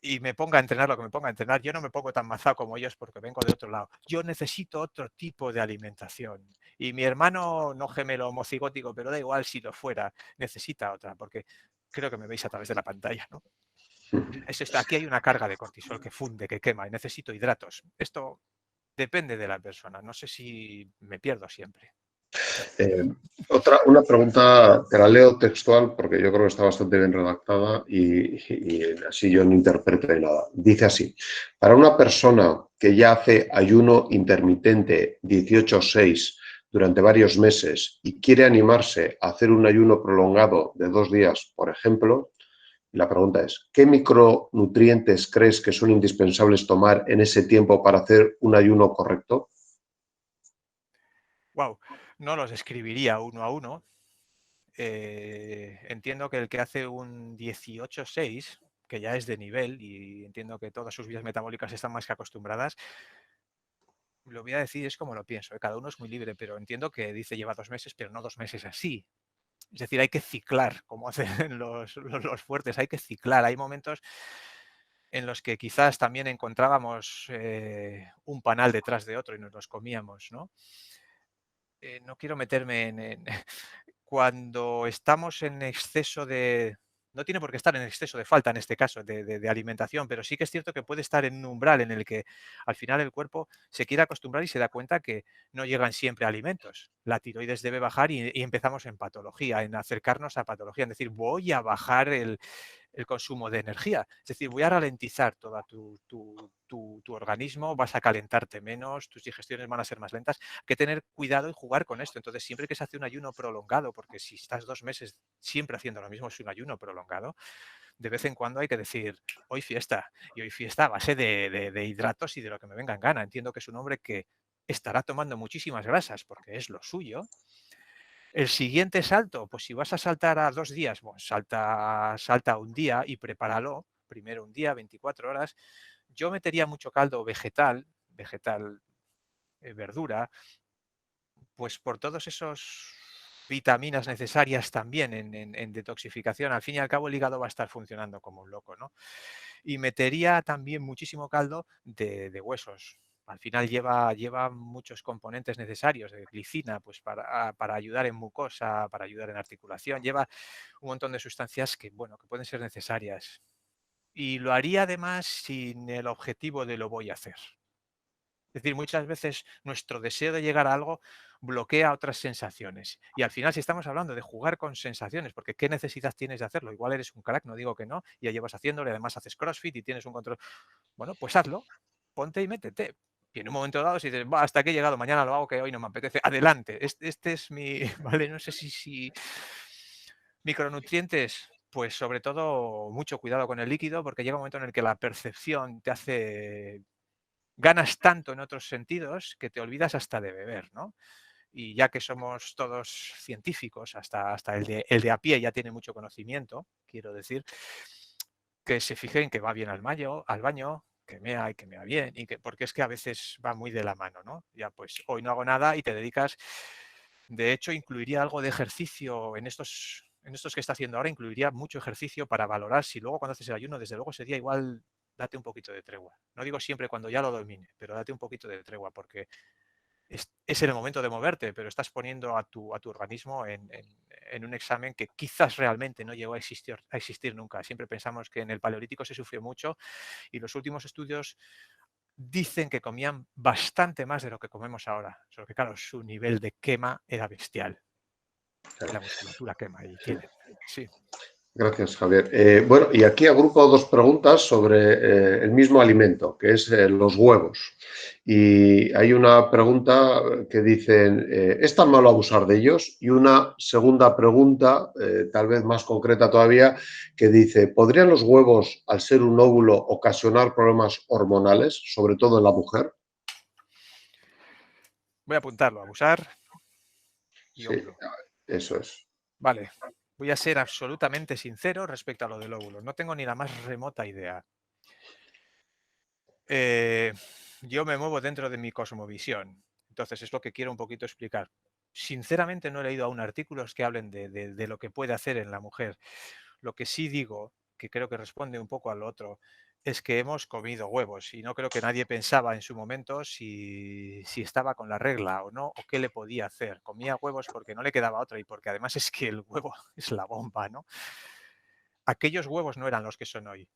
y me ponga a entrenar lo que me ponga a entrenar. Yo no me pongo tan mazado como ellos porque vengo de otro lado. Yo necesito otro tipo de alimentación. Y mi hermano, no gemelo homocigótico, pero da igual si lo fuera, necesita otra, porque creo que me veis a través de la pantalla, ¿no? Es esto, aquí hay una carga de cortisol que funde, que quema y necesito hidratos. Esto depende de la persona. No sé si me pierdo siempre. Eh, una pregunta, te la leo textual porque yo creo que está bastante bien redactada y así yo no interpreto nada. Dice así, para una persona que ya hace ayuno intermitente 18/6 durante varios meses y quiere animarse a hacer un ayuno prolongado de 2 días, por ejemplo, la pregunta es, ¿qué micronutrientes crees que son indispensables tomar en ese tiempo para hacer un ayuno correcto? Wow, no los escribiría uno a uno. Entiendo que el que hace un 18/6, que ya es de nivel, y entiendo que todas sus vías metabólicas están más que acostumbradas, lo voy a decir, es como lo pienso, cada uno es muy libre, pero entiendo que dice lleva 2 meses, pero no 2 meses así. Es decir, hay que ciclar, como hacen los fuertes, hay que ciclar. Hay momentos en los que quizás también encontrábamos un panal detrás de otro y nos los comíamos, ¿no? No quiero meterme cuando estamos en exceso de... No tiene por qué estar en exceso de falta en este caso de alimentación, pero sí que es cierto que puede estar en un umbral en el que al final el cuerpo se quiere acostumbrar y se da cuenta que no llegan siempre alimentos. La tiroides debe bajar y empezamos en patología, en acercarnos a patología, en decir, voy a bajar el consumo de energía. Es decir, voy a ralentizar todo tu organismo, vas a calentarte menos, tus digestiones van a ser más lentas. Hay que tener cuidado y jugar con esto. Entonces, siempre que se hace un ayuno prolongado, porque si estás 2 meses siempre haciendo lo mismo, es un ayuno prolongado, de vez en cuando hay que decir, hoy fiesta, y hoy fiesta a base de hidratos y de lo que me venga en gana. Entiendo que es un hombre que estará tomando muchísimas grasas porque es lo suyo. El siguiente salto, pues si vas a saltar a 2 días, pues salta un día y prepáralo. Primero un día, 24 horas. Yo metería mucho caldo vegetal, verdura, pues por todos esos vitaminas necesarias también en detoxificación. Al fin y al cabo el hígado va a estar funcionando como un loco, ¿no? Y metería también muchísimo caldo de huesos. al final lleva muchos componentes necesarios de glicina, pues para ayudar en mucosa, para ayudar en articulación, lleva un montón de sustancias que, bueno, que pueden ser necesarias. Y lo haría además sin el objetivo de lo voy a hacer. Es decir, muchas veces nuestro deseo de llegar a algo bloquea otras sensaciones. Y al final, si estamos hablando de jugar con sensaciones, porque ¿qué necesidad tienes de hacerlo? Igual eres un crack, no digo que no, y ya llevas haciéndolo, y además haces CrossFit y tienes un control. Bueno, pues hazlo, ponte y métete. Y en un momento dado, si dices, "Va, hasta aquí he llegado, mañana lo hago, que hoy no me apetece", adelante. Este es mi, ¿vale? No sé si micronutrientes, pues sobre todo mucho cuidado con el líquido, porque llega un momento en el que la percepción te hace, ganas tanto en otros sentidos que te olvidas hasta de beber, ¿no? Y ya que somos todos científicos, hasta el de a pie ya tiene mucho conocimiento, quiero decir, que se fijen que va bien al baño, que mea y que mea bien, y que, porque es que a veces va muy de la mano, ¿no? Ya pues hoy no hago nada y te dedicas, de hecho incluiría algo de ejercicio en estos que está haciendo ahora, incluiría mucho ejercicio para valorar si luego cuando haces el ayuno, desde luego ese día igual date un poquito de tregua. No digo siempre cuando ya lo domine, pero date un poquito de tregua porque es el momento de moverte, pero estás poniendo a tu organismo en un examen que quizás realmente no llegó a existir nunca. Siempre pensamos que en el Paleolítico se sufrió mucho y los últimos estudios dicen que comían bastante más de lo que comemos ahora. Solo que, claro, su nivel de quema era bestial. La musculatura quema y tiene. Sí. Gracias, Javier. Bueno, y aquí agrupo dos preguntas sobre el mismo alimento, que es los huevos. Y hay una pregunta que dicen, ¿es tan malo abusar de ellos? Y una segunda pregunta, tal vez más concreta todavía, que dice, ¿podrían los huevos, al ser un óvulo, ocasionar problemas hormonales, sobre todo en la mujer? Voy a apuntarlo, abusar y Sí, óvulo. eso es. Vale. Voy a ser absolutamente sincero respecto a lo del óvulo. No tengo ni la más remota idea. Eh, yo me muevo dentro de mi cosmovisión. Entonces es lo que quiero un poquito explicar. Sinceramente no he leído aún artículos que hablen de lo que puede hacer en la mujer. Lo que sí digo, que creo que responde un poco al otro, es que hemos comido huevos y no creo que nadie pensaba en su momento si estaba con la regla o no, o qué le podía hacer. Comía huevos porque no le quedaba otra y porque además es que el huevo es la bomba, ¿no? Aquellos huevos no eran los que son hoy.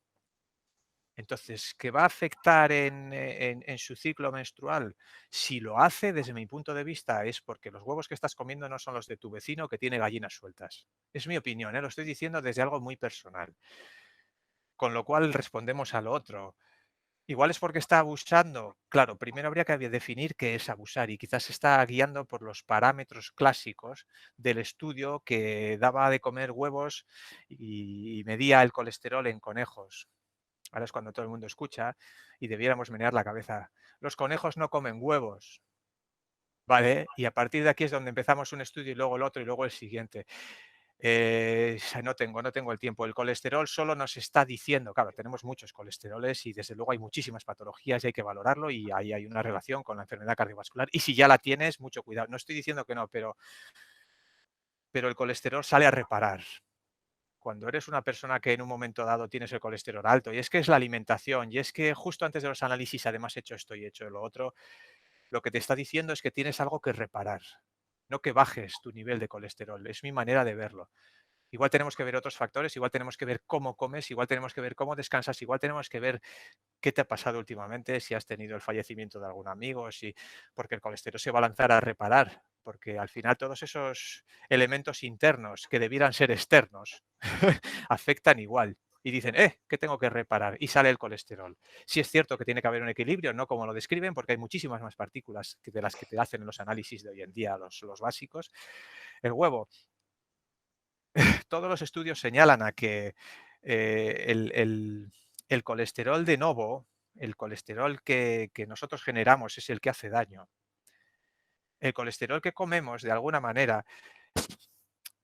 Entonces, ¿que va a afectar en su ciclo menstrual? Si lo hace, desde mi punto de vista, es porque los huevos que estás comiendo no son los de tu vecino que tiene gallinas sueltas. Es mi opinión, ¿eh? Lo estoy diciendo desde algo muy personal. Con lo cual respondemos a lo otro. Igual es porque está abusando. Claro, primero habría que definir qué es abusar y quizás se está guiando por los parámetros clásicos del estudio que daba de comer huevos y medía el colesterol en conejos. Ahora es cuando todo el mundo escucha y debiéramos menear la cabeza. Los conejos no comen huevos, ¿vale? Y a partir de aquí es donde empezamos un estudio y luego el otro y luego el siguiente. No tengo el tiempo. El colesterol solo nos está diciendo, claro, tenemos muchos colesteroles y desde luego hay muchísimas patologías y hay que valorarlo y ahí hay una relación con la enfermedad cardiovascular. Y si ya la tienes, mucho cuidado. No estoy diciendo que no, pero el colesterol sale a reparar. Cuando eres una persona que en un momento dado tienes el colesterol alto, y es que es la alimentación, y es que justo antes de los análisis además he hecho esto y he hecho lo otro, lo que te está diciendo es que tienes algo que reparar, no que bajes tu nivel de colesterol. Es mi manera de verlo. Igual tenemos que ver otros factores, igual tenemos que ver cómo comes, igual tenemos que ver cómo descansas, igual tenemos que ver qué te ha pasado últimamente, si has tenido el fallecimiento de algún amigo, porque el colesterol se va a lanzar a reparar, porque al final todos esos elementos internos que debieran ser externos afectan igual. Y dicen, ¿qué tengo que reparar? Y sale el colesterol. Sí es cierto que tiene que haber un equilibrio, no como lo describen, porque hay muchísimas más partículas de las que te hacen en los análisis de hoy en día, los básicos. El huevo, todos los estudios señalan a que el colesterol de novo, el colesterol que nosotros generamos es el que hace daño. El colesterol que comemos, de alguna manera,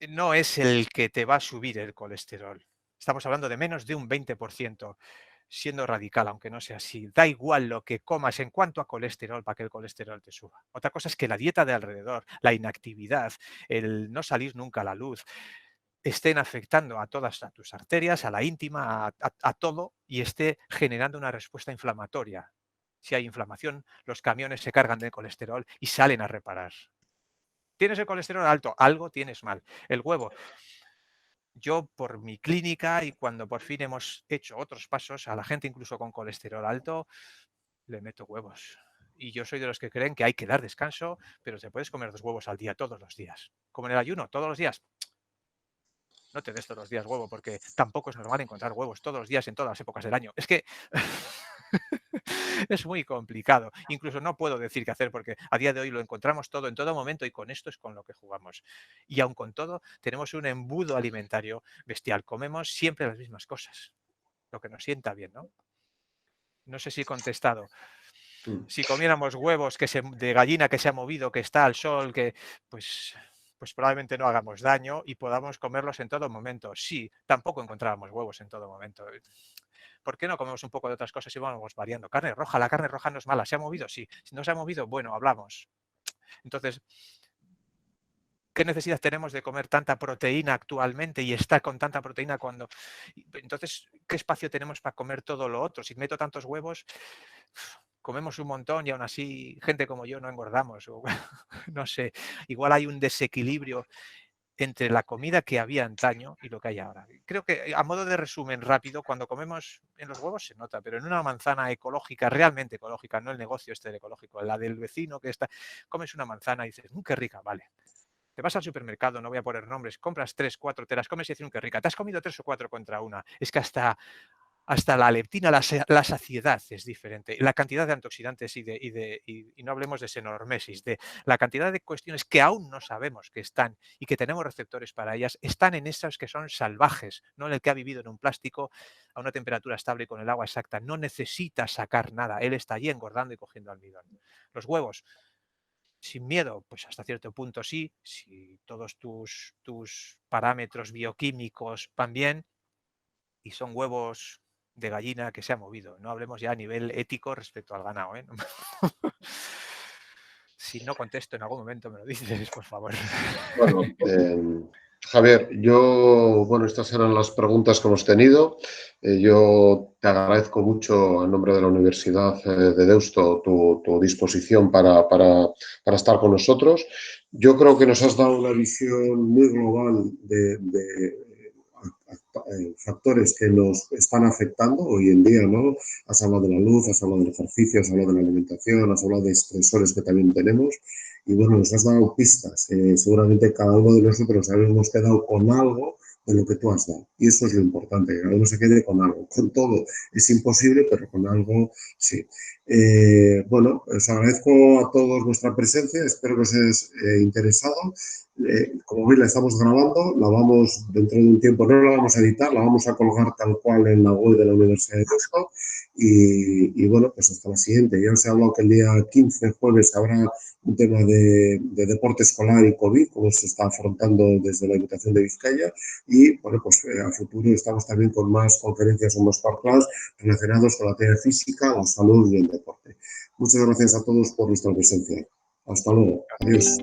no es el que te va a subir el colesterol. Estamos hablando de menos de un 20%, siendo radical, aunque no sea así. Da igual lo que comas en cuanto a colesterol para que el colesterol te suba. Otra cosa es que la dieta de alrededor, la inactividad, el no salir nunca a la luz, estén afectando a todas tus arterias, a la íntima, a todo, y esté generando una respuesta inflamatoria. Si hay inflamación, los camiones se cargan de colesterol y salen a reparar. Tienes el colesterol alto, algo tienes mal. El huevo. Yo, por mi clínica y cuando por fin hemos hecho otros pasos, a la gente incluso con colesterol alto, le meto huevos. Y yo soy de los que creen que hay que dar descanso, pero te puedes comer 2 huevos al día todos los días. Como en el ayuno, todos los días. No te des todos los días huevo, porque tampoco es normal encontrar huevos todos los días en todas las épocas del año. Es que es muy complicado. Incluso no puedo decir qué hacer, porque a día de hoy lo encontramos todo en todo momento y con esto es con lo que jugamos. Y aun con todo, tenemos un embudo alimentario bestial. Comemos siempre las mismas cosas, lo que nos sienta bien, ¿no? No sé si he contestado. Si comiéramos huevos de gallina que se ha movido, que está al sol, pues probablemente no hagamos daño y podamos comerlos en todo momento. Sí, tampoco encontrábamos huevos en todo momento. ¿Por qué no comemos un poco de otras cosas y vamos variando? Carne roja, la carne roja no es mala. ¿Se ha movido? Sí. Si no se ha movido, bueno, hablamos. Entonces, ¿qué necesidad tenemos de comer tanta proteína actualmente y estar con tanta proteína cuando... Entonces, ¿qué espacio tenemos para comer todo lo otro? Si meto tantos huevos, comemos un montón y aún así gente como yo no engordamos. O, no sé, igual hay un desequilibrio entre la comida que había antaño y lo que hay ahora. Creo que, a modo de resumen rápido, cuando comemos en los huevos se nota, pero en una manzana ecológica, realmente ecológica, no el negocio este del ecológico, la del vecino que está, comes una manzana y dices, qué rica, vale. Te vas al supermercado, no voy a poner nombres, compras 3, 4, te las comes y dices, qué rica. Te has comido 3 o 4 contra una. Es que hasta la leptina, la saciedad es diferente. La cantidad de antioxidantes y no hablemos de senormesis, de la cantidad de cuestiones que aún no sabemos que están y que tenemos receptores para ellas, están en esas que son salvajes, no en el que ha vivido en un plástico a una temperatura estable y con el agua exacta. No necesita sacar nada, él está allí engordando y cogiendo almidón. Los huevos, sin miedo, pues hasta cierto punto sí, si todos tus parámetros bioquímicos van bien y son huevos de gallina que se ha movido. No hablemos ya a nivel ético respecto al ganado, ¿eh? Si no contesto en algún momento me lo dices, por favor. Bueno, Javier, bueno, estas eran las preguntas que hemos tenido. Yo te agradezco mucho en nombre de la Universidad de Deusto tu disposición para estar con nosotros. Yo creo que nos has dado una visión muy global de factores que nos están afectando hoy en día, ¿no? Has hablado de la luz, has hablado del ejercicio, has hablado de la alimentación, has hablado de estresores que también tenemos y bueno, nos has dado pistas. Seguramente cada uno de nosotros habíamos quedado con algo de lo que tú has dado. Y eso es lo importante, que cada uno se quede con algo. Con todo es imposible, pero con algo sí. Bueno, os agradezco a todos vuestra presencia, espero que os hayáis interesado. Como veis, la estamos grabando, la vamos, dentro de un tiempo no la vamos a editar, la vamos a colgar tal cual en la web de la Universidad de Deusto y bueno, pues hasta la siguiente. Ya os he hablado que el día 15, jueves, habrá un tema de deporte escolar y COVID, como se está afrontando desde la Diputación de Vizcaya y bueno, pues a futuro estamos también con más conferencias o masterclass relacionados con la actividad física, la salud y el deporte. Muchas gracias a todos por vuestra presencia. Hasta luego. Adiós.